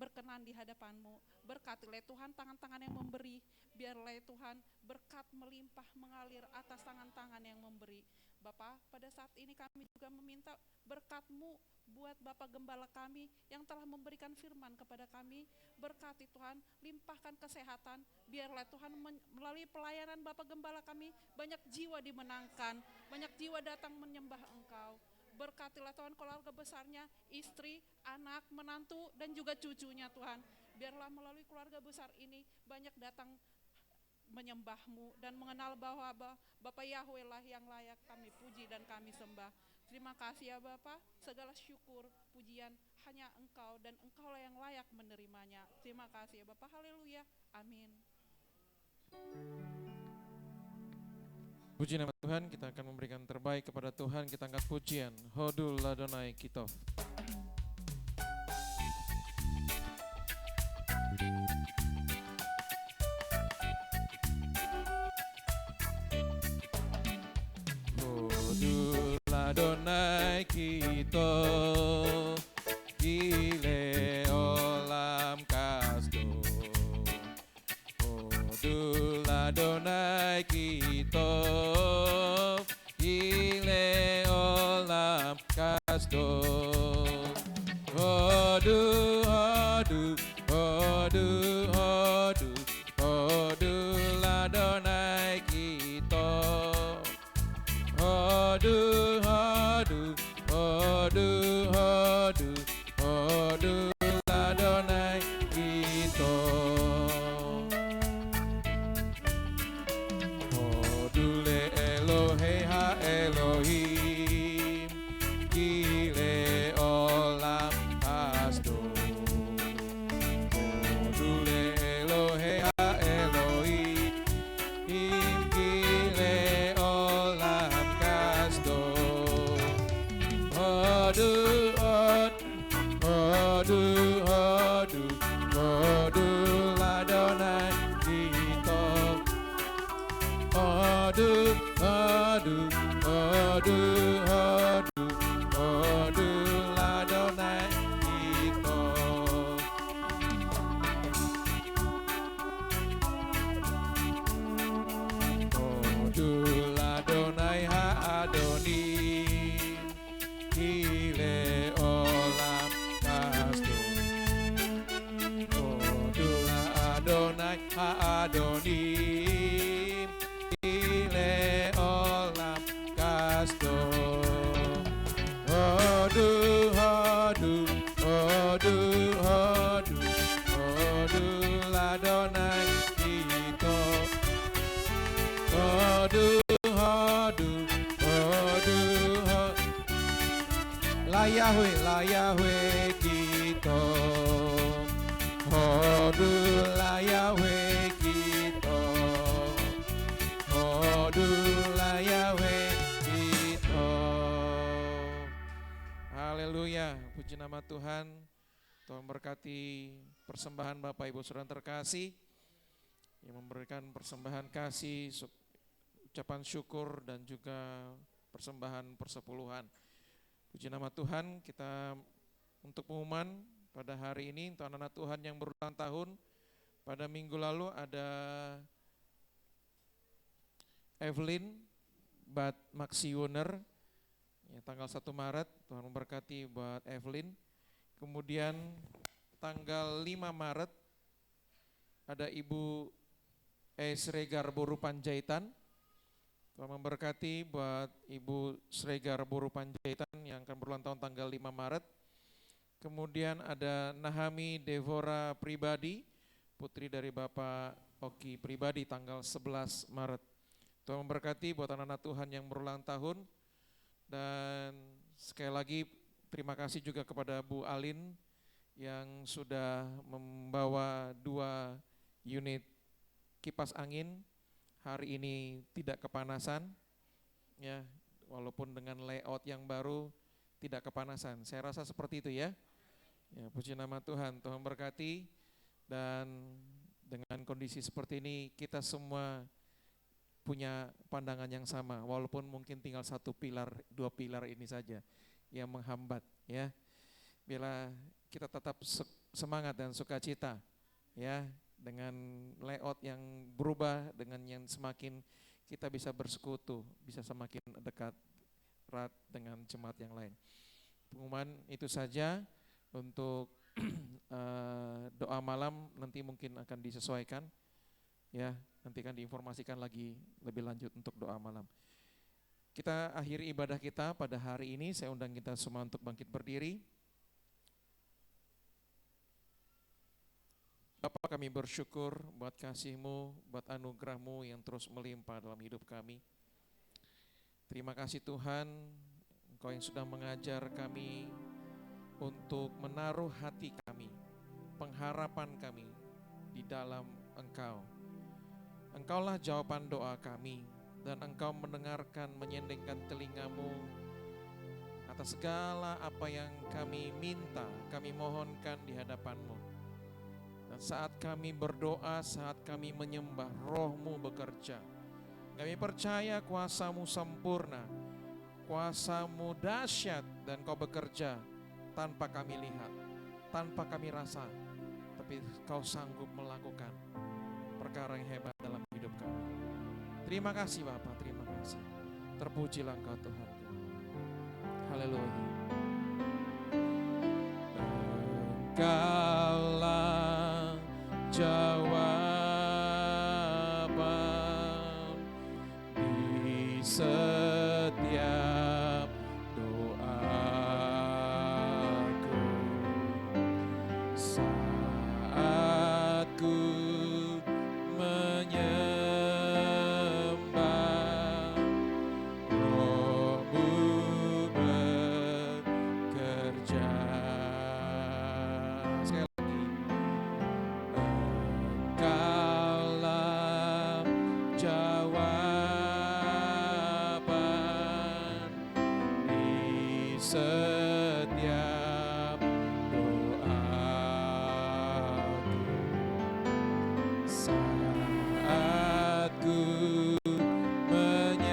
berkenan di hadapanmu. Berkatilah Tuhan tangan-tangan yang memberi. Biarlah Tuhan berkat melimpah mengalir atas tangan-tangan yang memberi. Bapa, pada saat ini kami juga meminta berkat-Mu buat Bapak Gembala kami yang telah memberikan firman kepada kami. Berkati Tuhan, limpahkan kesehatan. Biarlah Tuhan melalui pelayanan Bapak Gembala kami banyak jiwa dimenangkan, banyak jiwa datang menyembah Engkau. Berkatilah Tuhan keluarga besarnya, istri, anak, menantu, dan juga cucunya Tuhan. Biarlah melalui keluarga besar ini banyak datang menyembah-Mu dan mengenal bahwa Bapa Yahweh lah yang layak kami puji dan kami sembah. Terima kasih ya Bapa, segala syukur, pujian hanya Engkau dan Engkau lah yang layak menerimanya. Terima kasih ya Bapa, haleluya, amin. Puji nama Tuhan, kita akan memberikan terbaik kepada Tuhan. Kita angkat pujian. Hodul Ladonai Kitov. Hodul Ladonai Kitov. Gile olam kasdo. Hodul Ladonai Kitov. Gile olam kasdo. Hodu, hodu, hodu, hodu, hodu Ladonai Kitov. Hodu, hodu, hodu, hodu, hodu Ladonai Kitov. Hodule Elohe ha Elohim, Gile olam hasdo. Hodule Elohe ha Elohim, Gile olam kasdo. Hodu, hodu, hodu, hodu Ladonai Kitov. Hodu, hodu, hodu, hodu, hodu Ladonai Kitov. Hodu Ladonai ha Adonim, Gile olam kasdo. Hodu Ladonai ha Adonim, Gile olam kasdo. Hodu, hodu, hodu, hodu, hodu Ladonai Kitov. Hodu, hodu, hodu, hodu. La Yahweh Kitov. Hodu la Yahweh Kitov. Hodu la Yahweh Kitov. Haleluya, puji nama Tuhan. Tuhan berkati persembahan Bapak Ibu Saudara terkasih yang memberikan persembahan kasih, ucapan syukur dan juga persembahan persepuluhan. Puji nama Tuhan. Kita untuk pengumuman pada hari ini untuk anak-anak Tuhan yang berulang tahun. Pada minggu lalu ada Evelyn Bat Maxi Wuner, ya, tanggal 1 Maret, Tuhan memberkati buat Evelyn. Kemudian tanggal 5 Maret ada Ibu Sregar Boru Panjaitan. Tuhan memberkati buat Ibu Sregar Boru Panjaitan yang akan berulang tahun tanggal 5 Maret. Kemudian ada Nahami Devora Pribadi, putri dari Bapak Oki Pribadi, tanggal 11 Maret. Tuhan memberkati buat anak-anak Tuhan yang berulang tahun. Dan sekali lagi terima kasih juga kepada Bu Alin yang sudah membawa 2 unit kipas angin. Hari ini tidak kepanasan, ya, walaupun dengan layout yang baru tidak kepanasan. Saya rasa seperti itu ya. Ya, puji nama Tuhan. Tuhan berkati. Dan dengan kondisi seperti ini kita semua punya pandangan yang sama, walaupun mungkin tinggal 1 pilar, 2 pilar ini saja yang menghambat, ya. Bila kita tetap semangat dan sukacita, ya, dengan layout yang berubah, dengan yang semakin kita bisa bersekutu, bisa semakin dekat erat dengan jemaat yang lain. Pengumuman itu saja untuk doa malam, nanti mungkin akan disesuaikan, ya, nanti akan diinformasikan lagi lebih lanjut untuk doa malam. Kita akhiri ibadah kita pada hari ini. Saya undang kita semua untuk bangkit berdiri. Bapa, kami bersyukur buat kasih-Mu, buat anugerah-Mu yang terus melimpah dalam hidup kami. Terima kasih Tuhan, Engkau yang sudah mengajar kami untuk menaruh hati kami, pengharapan kami di dalam Engkau. Engkaulah jawaban doa kami dan Engkau mendengarkan, menyendengkan telingamu atas segala apa yang kami minta, kami mohonkan di hadapan-Mu. Dan saat kami berdoa, saat kami menyembah, Roh-Mu bekerja. Kami percaya kuasa-Mu sempurna, kuasa-Mu dahsyat, dan Kau bekerja tanpa kami lihat, tanpa kami rasa, tapi Kau sanggup melakukan perkara yang hebat dalam hidup kami. Terima kasih Bapa, terima kasih. Terpujilah Engkau Tuhan. Haleluya. Engkaulah jawaban di setiap doaku saat ku menyembah, Roh-Mu bekerja. Sekali lagi, Engkaulah jawaban di setiap doaku saat ku menyembah,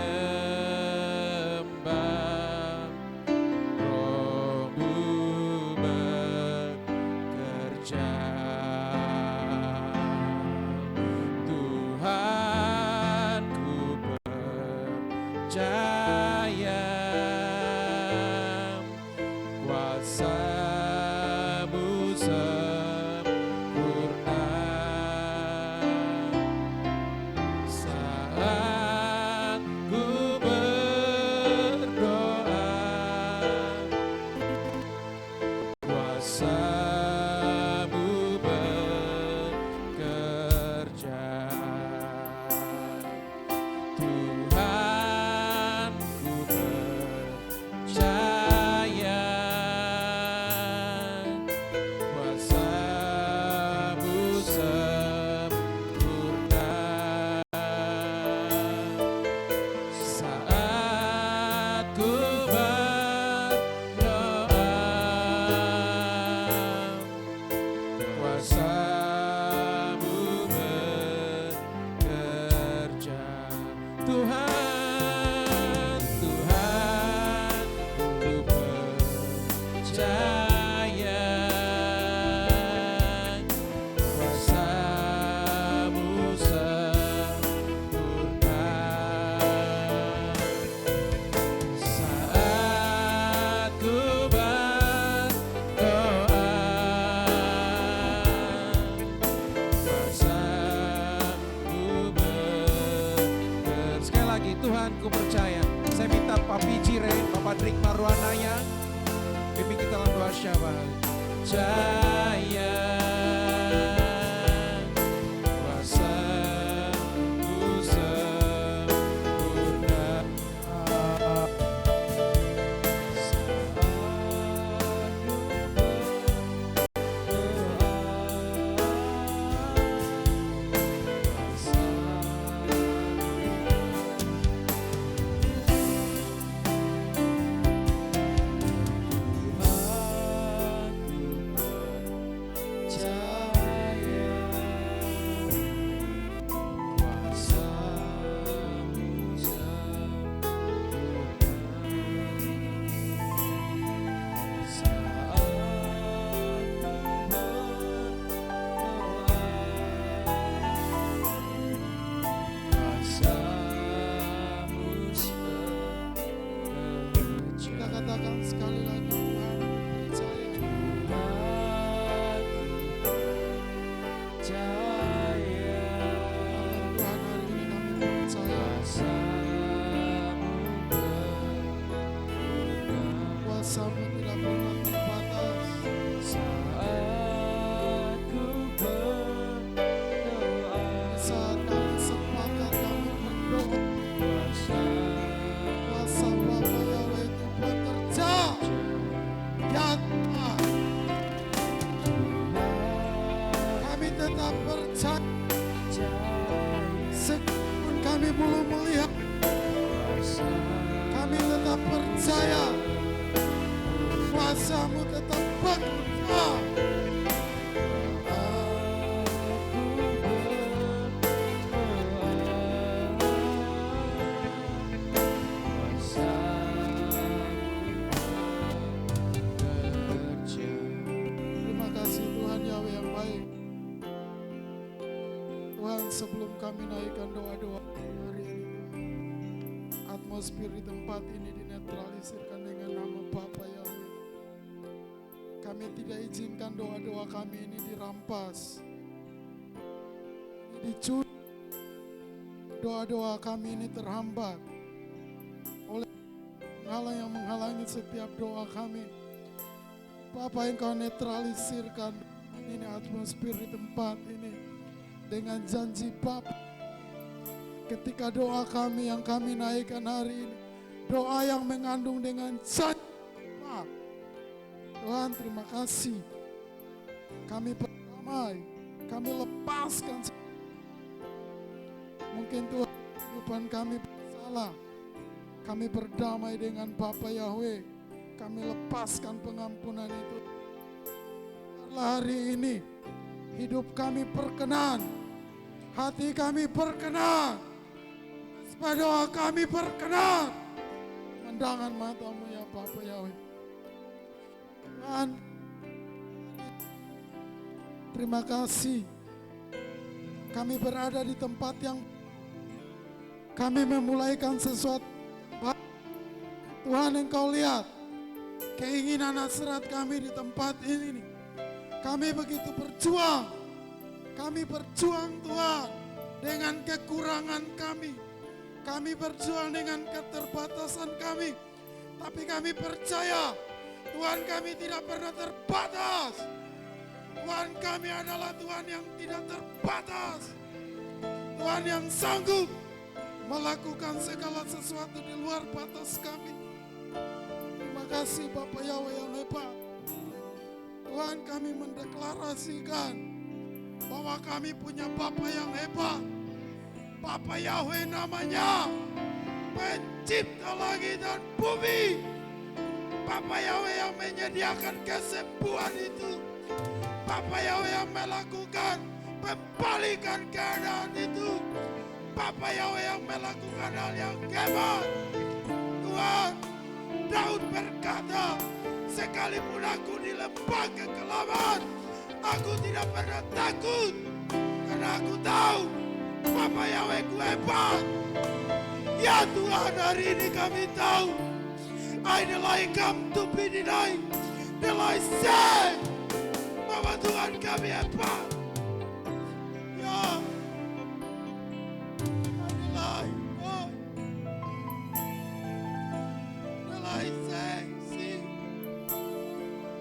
Roh-Mu bekerja. Tuhan, ku percaya kuasa-Mu sempurna saat ku berdoa, kuasa-Mu bekerja. Tuhan, ku percaya kuasa-Mu sempurna saat ku berdoa, kuasa-Mu bekerja. Tuhan, Tuhan, ku percaya kuasa-Mu sempurna saat ku berdoa, kuasa-Mu bekerja. Sekali lagi, Tuhan, ku percaya. Saya minta Pak Pijire, Bapak Drik Marwanaya, bimbing kita dalam doa syafaat. Percaya kuasa-Mu sempurna saat ku Kita katakan sekali lagi, Tuhan, percaya. Tuhan, hari ini kami percaya kuasa-Mu tidak pernah terbatas. Di saat kami sepakat, kami berdoa, kuasa Bapa Yahweh itu bekerja nyata. Kami tetap percaya, sekalipun kami belum melihat, Kami tetap percaya kuasa-Mu tetap bekerja. Terima kasih Tuhan Yahweh yang baik. Tuhan, sebelum kami naikkan doa-doa hari ini, atmosfer di tempat ini dinetralisirkan dengan nama Bapa Yahweh. Kami tidak izinkan doa-doa kami ini dirampas, dicuri. Doa-doa kami ini terhambat oleh hal yang menghalangi setiap doa kami. Bapa, Engkau netralisirkan ini atmosfer di tempat ini dengan janji Bapa. Ketika doa kami yang kami naikkan hari ini, doa yang mengandung dengan janji Bapa. Tuhan, terima kasih. Kami berdamai, kami lepaskan. Mungkin Tuhan, kehidupan kami bersalah. Kami berdamai dengan Bapa Yahweh. Kami lepaskan pengampunan itu. Biarlah hari ini hidup kami berkenan, hati kami berkenan, doa kami berkenan. Pandangan mata-Mu ya Bapa Yahweh. Tuhan, terima kasih. Kami berada di tempat yang kami memulaikan sesuatu. Tuhan, Engkau lihat keinginan hasrat kami di tempat ini. Kami begitu berjuang. Kami berjuang Tuhan dengan kekurangan kami. Kami berjuang dengan keterbatasan kami. Tapi kami percaya Tuhan, kami tidak pernah terbatas. Tuhan, kami adalah Tuhan yang tidak terbatas. Tuhan yang sanggup melakukan segala sesuatu di luar batas kami. Terima kasih Bapa Yahweh yang hebat. Tuhan, kami mendeklarasikan bahwa kami punya Bapa yang hebat. Bapa Yahweh namanya, pencipta langit dan bumi. Bapa Yahweh yang menyediakan kesembuhan itu. Bapa Yahweh yang melakukan pembalikan keadaan itu. Bapa Yahweh yang melakukan hal yang hebat. Tuhan, Daud berkata, sekalipun aku di lembah kekelaman, aku tidak pernah takut, karena aku tahu Bapa Yahweh ku hebat. Ya Tuhan, hari ini kami tahu, I come to be denied, till I say, bahwa Tuhan kami hebat. Ya,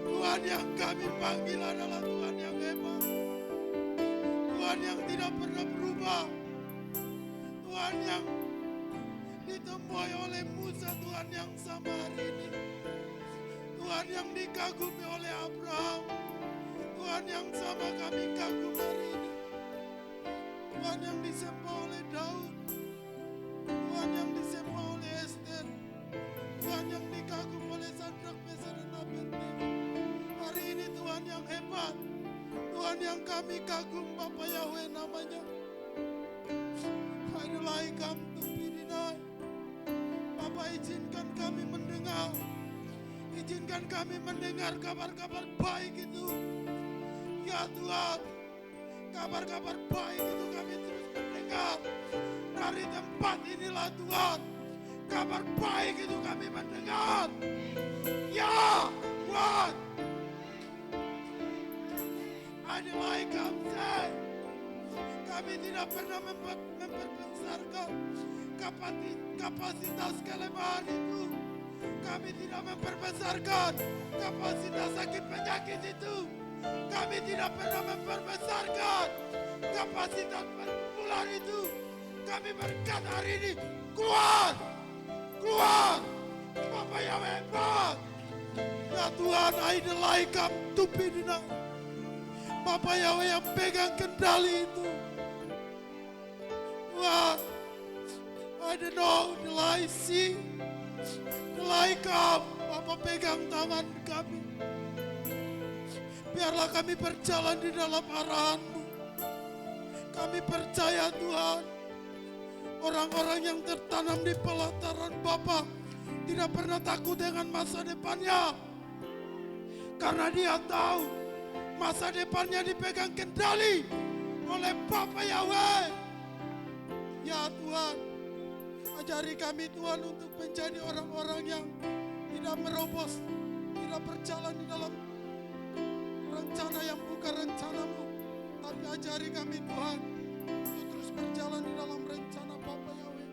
Tuhan yang kami panggil adalah Tuhan yang hebat. Tuhan yang tidak pernah berubah. Tuhan yang ditemui oleh Musa, Tuhan yang sama hari ini. Tuhan yang dikagumi oleh Abraham. Tuhan yang sama kami kagum hari ini. Tuhan yang disembah oleh Daud. Tuhan yang disembah oleh Esther. Tuhan yang dikagum oleh Sadrak, Mesak dan Abednego. Hari ini Tuhan yang hebat. Tuhan yang kami kagum, Bapa Yahweh namanya. I come to be denied. Bapak, izinkan kami mendengar. Izinkan kami mendengar kabar-kabar baik itu. Ya Tuhan, kabar-kabar baik itu kami terus mendengar. Dari tempat inilah Tuhan, kabar baik itu kami mendengar. Ya Tuhan, adalah kami. Kami tidak pernah memperbesarkan kapasitas kelemahan itu. Kami tidak memperbesarkan kapasitas sakit penyakit itu. Kami tidak pernah memperbesarkan kapasitas perkumpulan itu. Kami berkata hari ini, keluar, keluar, Bapa yang hebat. Ya Tuhan, adalah kami tupi dina. Bapa Yahweh yang pegang kendali itu. Tuhan, I don't know, will I see, will I come. Bapa pegang tangan kami. Biarlah kami berjalan di dalam arahan-Mu. Kami percaya Tuhan, orang-orang yang tertanam di pelataran Bapa tidak pernah takut dengan masa depannya. Karena dia tahu masa depannya dipegang kendali oleh Bapa Yahweh. Ya Tuhan, ajari kami Tuhan untuk menjadi orang-orang yang tidak merobos, tidak berjalan di dalam rencana yang bukan rencana-Mu. Tapi ajari kami Tuhan untuk terus berjalan di dalam rencana Bapa Yahweh.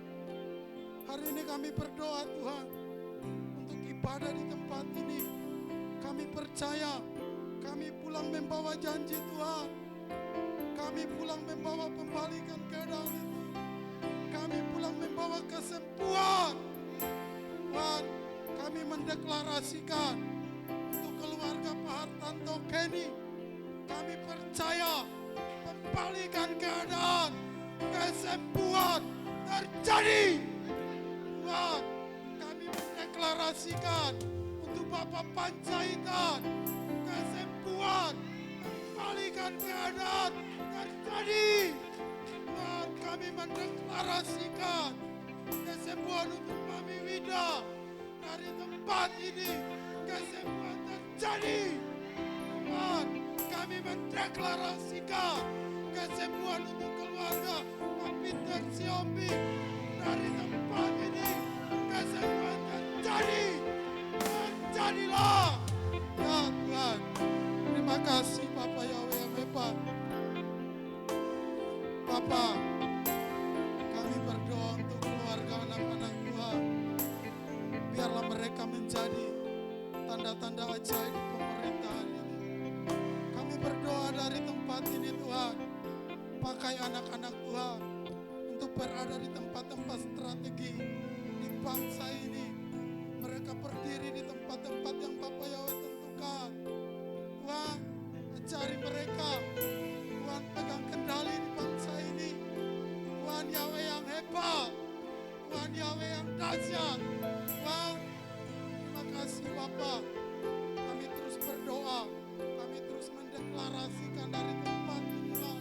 Hari ini kami berdoa Tuhan untuk ibadah di tempat ini. Kami percaya kami pulang membawa janji Tuhan. Kami pulang membawa pembalikan keadaan itu. Kami pulang membawa kesembuhan. Tuhan, kami mendeklarasikan untuk keluarga Pak Hartanto Kenny. Kami percaya pembalikan keadaan, kesembuhan terjadi. Tuhan, kami mendeklarasikan untuk Bapak Panjaitan, kesembuhan, pembalikan keadaan terjadi. Tuhan, kami mendeklarasikan kesembuhan untuk Mami Wida dari tempat ini. Kesembuhan terjadi. Tuhan, kami mendeklarasikan kesembuhan untuk keluarga Pak Peter Siombi dari tempat ini. Kesembuhan terjadi. Terjadilah. Ya Tuhan, terima kasih Bapak Yahweh yang hebat. Bapak, kami berdoa untuk keluarga anak-anak Tuhan. Biarlah mereka menjadi tanda-tanda ajaib di pemerintahan ini. Kami berdoa dari tempat ini Tuhan. Pakai anak-anak Tuhan untuk berada di tempat-tempat strategi di bangsa ini. Mereka berdiri di tempat-tempat yang Bapak Yahweh tentukan. Tuhan, ajari mereka. Tuhan, pegang kendali di bangsa ini. Tuhan Yahweh yang hebat. Tuhan Yahweh yang dahsyat. Tuhan, terima kasih Bapak. Kami terus berdoa. Kami terus mendeklarasikan dari tempat inilah.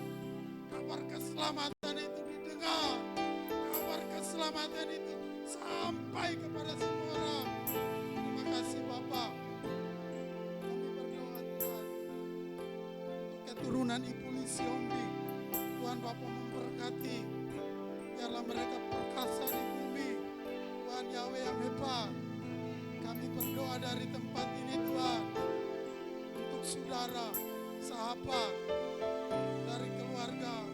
Kabar keselamatan itu didengar. Kabar keselamatan itu sampai kepada semua orang. Terima kasih Bapak. Kami berdoa Tuhan untuk keturunan Ibu Siombi. Tuhan Bapak memberkati. Biarlah mereka perkasa di bumi. Tuhan Yahweh yang hebat. Kami berdoa dari tempat ini Tuhan. Untuk saudara, sahabat, dari keluarga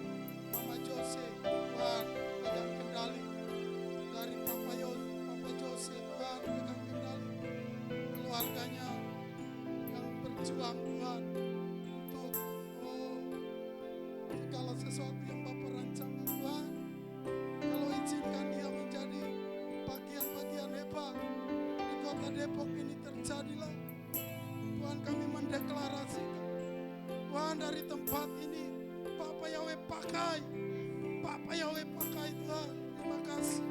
Mama Jose. Tuhan pegang kendali. Dari Papa Jose Tuhan pegang kendali. Keluarganya yang berjuang Tuhan. Untuk segala sesuatu yang Bapak rancangkan Tuhan. Kalau izinkan dia menjadi bagian-bagian hebat di kota Depok ini terjadilah. Tuhan, kami mendeklarasikan Tuhan dari tempat ini Bapak Yahweh pakai. Bapak Yahweh pakai Tuhan. Terima kasih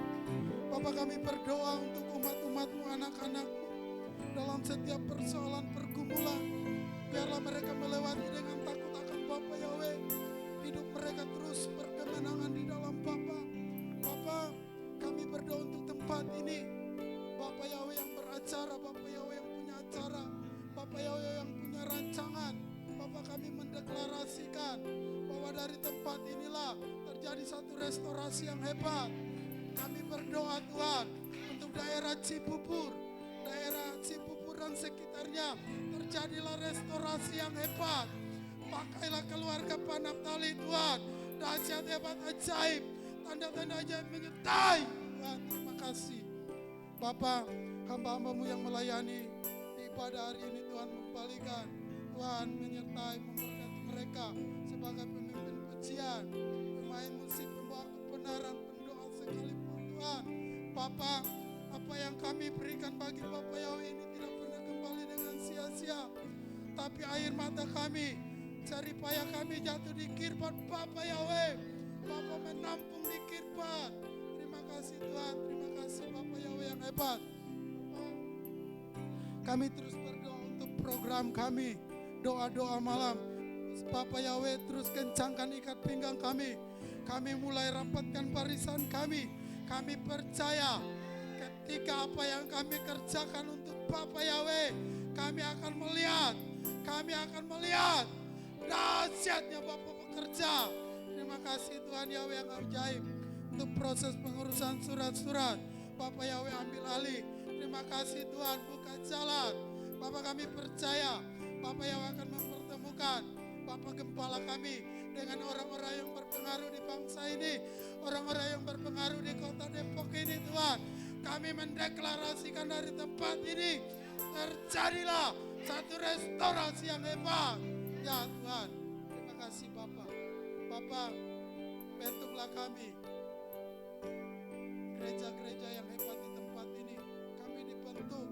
Bapak, kami berdoa untuk umat-umat-Mu, anak-anak-Mu dalam setiap persoalan pergumulan. Biarlah mereka melewati dengan takut akan Bapak Yahweh. Hidup mereka terus berkemenangan di dalam Bapa. Bapak, kami berdoa untuk tempat ini. Bapak Yahweh yang beracara, Bapak Yahweh yang punya acara, Bapak Yahweh yang punya rancangan. Bapak, kami mendeklarasikan bahwa dari tempat inilah terjadi satu restorasi yang hebat. Kami berdoa Tuhan untuk daerah Cibubur dan sekitarnya terjadilah restorasi yang hebat. Pakailah keluarga Pak Naftali Tuhan, dahsyat hebat ajaib, tanda-tanda ajaib menyertai Tuhan. Terima kasih Bapak, hamba-hamba-Mu yang melayani di ibadah hari ini Tuhan membalikan. Tuhan menyertai, memberkati mereka sebagai pemimpin pujian, pemain musik, pembawa kebenaran, pendoa sekalipun Tuhan. Bapak, apa yang kami berikan bagi Bapak Yahweh ini tidak pernah kembali dengan sia-sia. Tapi air mata kami, jerih payah kami jatuh di kirbat Bapak Yahweh. Bapak menampung di kirbat. Terima kasih Tuhan, terima kasih Bapak Yahweh yang hebat. Kami terus berdoa untuk program kami, doa-doa malam. Bapak Yahweh terus kencangkan ikat pinggang kami. Kami mulai rapatkan barisan kami. Kami percaya ketika apa yang kami kerjakan untuk Bapak Yahweh, kami akan melihat dahsyatnya Bapak bekerja. Terima kasih Tuhan Yahweh yang ajaib untuk proses pengurusan surat-surat. Bapak Yahweh ambil alih. Terima kasih Tuhan, buka jalan. Bapak kami percaya Bapak Yahweh akan mempertemukan Bapak Gembala kami dengan orang-orang yang berpengaruh di bangsa ini, orang-orang yang berpengaruh di kota Depok ini Tuhan. Kami mendeklarasikan dari tempat ini terjadilah satu restorasi yang hebat. Ya Tuhan, terima kasih Bapak. Bapak, bentuklah kami gereja-gereja yang hebat di tempat ini. Kami dibentuk,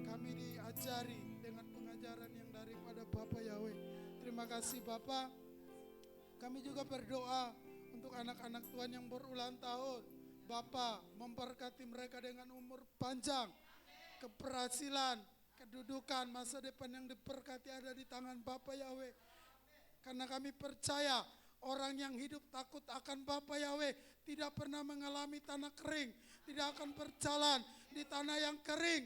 kami diajari dengan pengajaran yang daripada Bapak Yahweh. Terima kasih Bapak. Kami juga berdoa untuk anak-anak Tuhan yang berulang tahun. Bapak memberkati mereka dengan umur panjang, keberhasilan, kedudukan, masa depan yang diberkati ada di tangan Bapak Yahweh. Karena kami percaya orang yang hidup takut akan Bapak Yahweh tidak pernah mengalami tanah kering, tidak akan berjalan di tanah yang kering,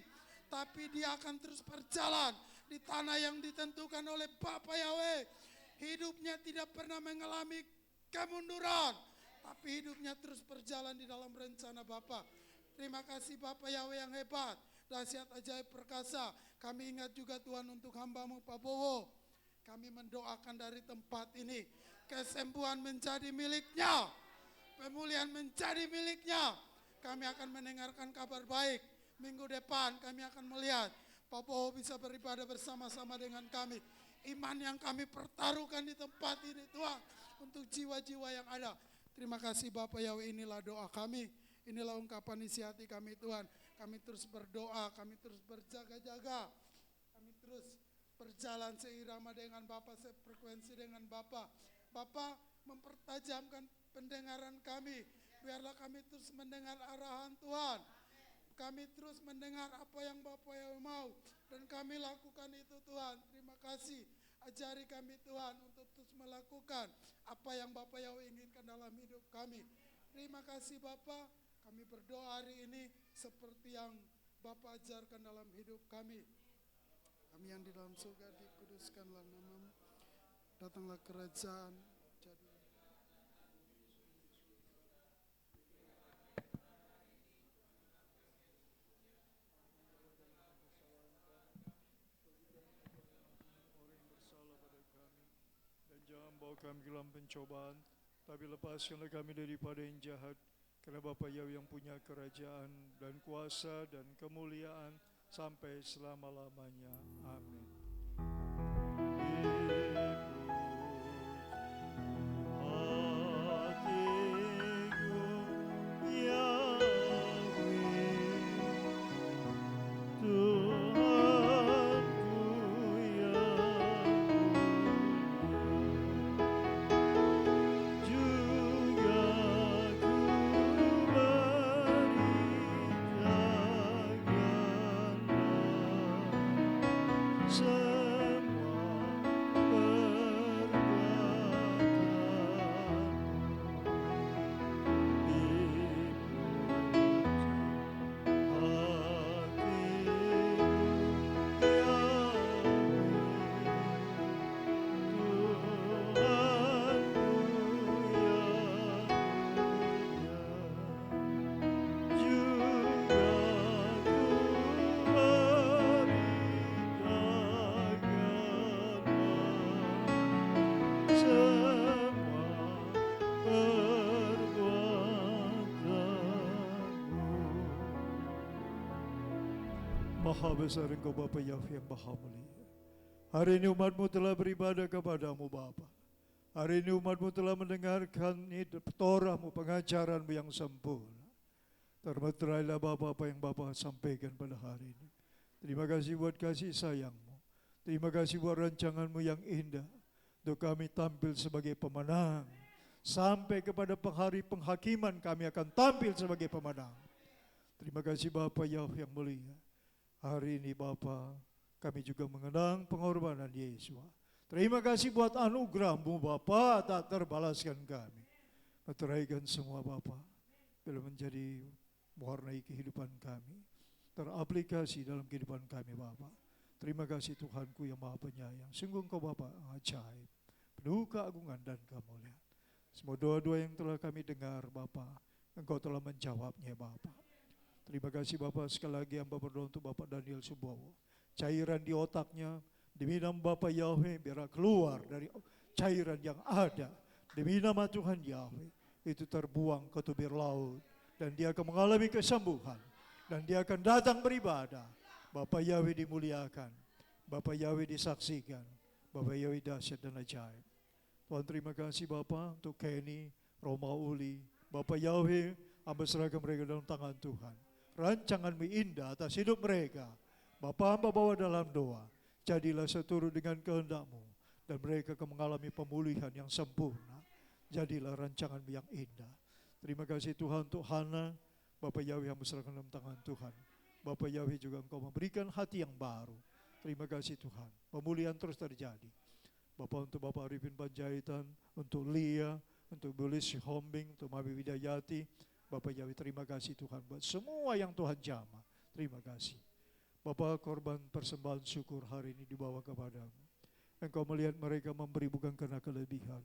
tapi dia akan terus berjalan di tanah yang ditentukan oleh Bapak Yahweh. Hidupnya tidak pernah mengalami kemunduran, tapi hidupnya terus berjalan di dalam rencana Bapak. Terima kasih Bapak Yahweh yang hebat, dahsyat, ajaib, perkasa. Kami ingat juga Tuhan untuk hamba-Mu Pak Bowo. Kami mendoakan dari tempat ini, kesembuhan menjadi miliknya, pemulihan menjadi miliknya. Kami akan mendengarkan kabar baik. Minggu depan kami akan melihat Pak Bowo bisa beribadah bersama-sama dengan kami. Iman yang kami pertaruhkan di tempat ini Tuhan, untuk jiwa-jiwa yang ada. Terima kasih Bapak Yahweh, inilah doa kami, inilah ungkapan isi hati kami Tuhan. Kami terus berdoa, kami terus berjaga-jaga, kami terus berjalan seirama dengan Bapak, sefrekuensi dengan Bapak. Bapak mempertajamkan pendengaran kami, biarlah kami terus mendengar arahan Tuhan. Kami terus mendengar apa yang Bapak Yahweh mau, dan kami lakukan itu Tuhan. Terima kasih, ajari kami Tuhan untuk terus melakukan apa yang Bapak Yahweh inginkan dalam hidup kami. Terima kasih Bapak, kami berdoa hari ini seperti yang Bapak ajarkan dalam hidup kami. Kami yang di dalam surga, dikuduskanlah nama-Mu, datanglah kerajaan, jadi jangan bawa kami ke dalam pencobaan, tapi lepaskanlah kami daripada yang jahat. Karena Bapa Yahweh yang punya kerajaan dan kuasa dan kemuliaan sampai selama-lamanya. Amin. Maha besar Engkau Bapa Yahweh yang Maha Mulia. Hari ini umat-Mu telah beribadah kepada-Mu Bapa. Hari ini umat-Mu telah mendengarkan Torah-Mu, pengajaran-Mu yang sempurna. Termeterailah Bapa apa yang Bapa sampaikan pada hari ini. Terima kasih buat kasih sayang-Mu. Terima kasih buat rancangan-Mu yang indah. Untuk kami tampil sebagai pemenang, Sampai kepada hari penghakiman kami akan tampil sebagai pemenang. Terima kasih Bapa Yahweh yang mulia. Hari ini Bapa, kami juga mengenang pengorbanan Yesus. Terima kasih buat anugerah-Mu Bapa, tak terbalaskan kami. Meteraikan semua Bapa, bila menjadi mewarnai kehidupan kami, teraplikasi dalam kehidupan kami Bapa. Terima kasih Tuhanku yang Maha Penyayang. Sungguh Engkau Bapa ajaib, penuh keagungan dan kemuliaan. Semua doa-doa yang telah kami dengar Bapa, Engkau telah menjawabnya Bapa. Terima kasih Bapa, sekali lagi hamba berdoa untuk Bapak Daniel Subowo. Cairan di otaknya, demi nama Bapa Yahweh, biar keluar dari cairan yang ada. Demi nama Tuhan Yahweh, itu terbuang ke tubir laut. Dan dia akan mengalami kesembuhan. Dan dia akan datang beribadah. Bapa Yahweh dimuliakan. Bapa Yahweh disaksikan. Bapa Yahweh dahsyat dan ajaib. Tuhan terima kasih Bapa untuk Kenny, Roma Uli. Bapa Yahweh, hamba serahkan mereka dalam tangan Tuhan. Rancangan-Mu indah atas hidup mereka. Bapa hamba bawa dalam doa. Jadilah seturut dengan kehendak-Mu. Dan mereka akan mengalami pemulihan yang sempurna. Jadilah rancangan-Mu yang indah. Terima kasih Tuhan untuk Hana. Bapa Yahweh hamba serahkan dalam tangan Tuhan. Bapa Yahweh juga Engkau memberikan hati yang baru. Terima kasih Tuhan. Pemulihan terus terjadi. Bapak untuk Bapak Arifin Panjaitan, untuk Lia, untuk Bulis Hombing, untuk Mabi Widayati. Bapak Yahweh terima kasih Tuhan buat semua yang Tuhan jamah. Terima kasih. Bapak korban persembahan syukur hari ini dibawa kepadamu. Engkau melihat mereka memberi bukan karena kelebihan.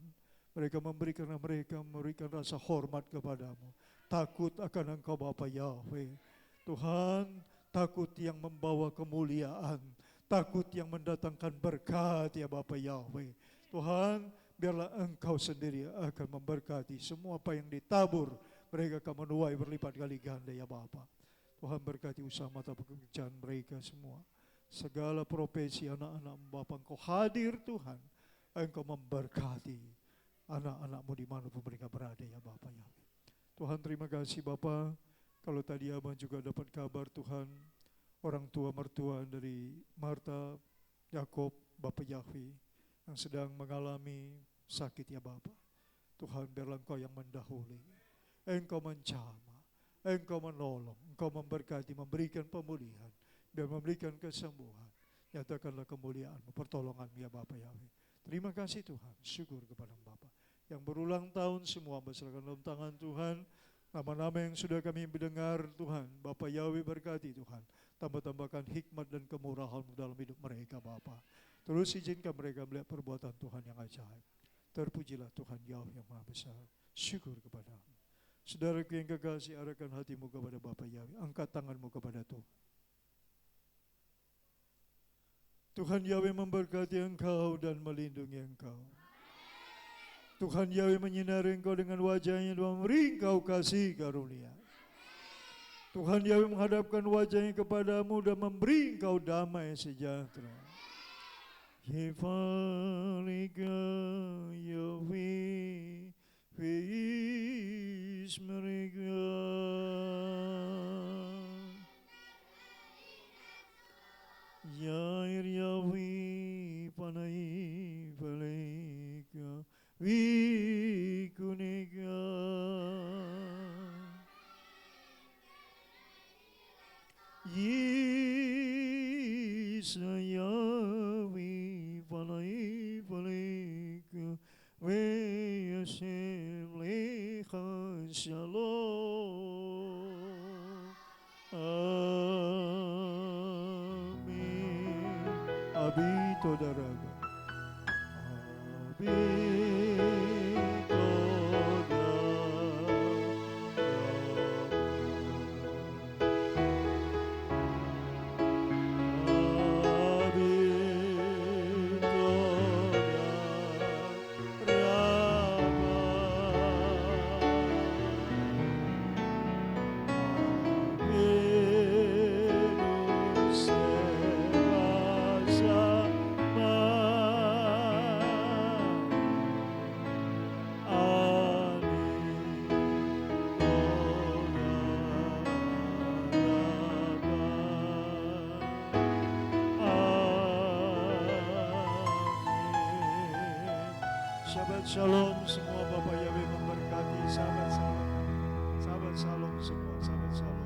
Mereka memberi karena mereka memberikan rasa hormat kepadamu. Takut akan Engkau Bapak Yahweh. Tuhan, takut yang membawa kemuliaan. Takut yang mendatangkan berkat ya Bapa Yahweh. Tuhan, biarlah Engkau sendiri akan memberkati semua apa yang ditabur. Mereka akan menuai berlipat kali ganda ya Bapa. Tuhan berkati usaha mata pekerjaan mereka semua. Segala profesi anak-anak Bapa Engkau hadir Tuhan. Engkau memberkati anak-anak-Mu dimanapun mereka berada ya Bapa Yahweh. Tuhan terima kasih Bapa. Kalau tadi Abang juga dapat kabar Tuhan. Orang tua mertua dari Marta, Yakob, Bapa Yahweh yang sedang mengalami sakit ya Bapa. Tuhan biarlah Engkau yang mendahului. Engkau menjamah, Engkau menolong, Engkau memberkati, memberikan pemulihan, biar memberikan kesembuhan. Nyatakanlah kemuliaan-Mu, pertolongan-Mu ya Bapa Yahweh. Terima kasih Tuhan, syukur kepada Bapa. Yang berulang tahun semua berserahkan dalam tangan Tuhan. Nama-nama yang sudah kami mendengar Tuhan, Bapa Yahweh berkati Tuhan. Tambah-tambahkan hikmat dan kemurahan-Mu dalam hidup mereka Bapa. Terus izinkan mereka melihat perbuatan Tuhan yang ajaib. Terpujilah Tuhan Yahweh yang Maha Besar. Syukur kepada-Mu. Saudaraku yang kekasih, arahkan hatimu kepada Bapa Yahweh. Angkat tanganmu kepada Tuhan. Tuhan Yahweh memberkati engkau dan melindungi engkau. Tuhan Yahweh menyinari engkau dengan wajahnya dan memberi engkau kasih karunia. Tuhan Yahweh menghadapkan wajahnya kepadamu dan memberi engkau damai sejahtera. Yefalika Yahweh Feis mereka. Yair Yahweh panai paleka Wikunega. Yisrayawi palai paleka Weyashem lecha shalom. Amin. Abito daraga. Shabbat Shalom semua, Bapak Yahweh memberkati. Sahabat Shalom semua, sahabat Shalom.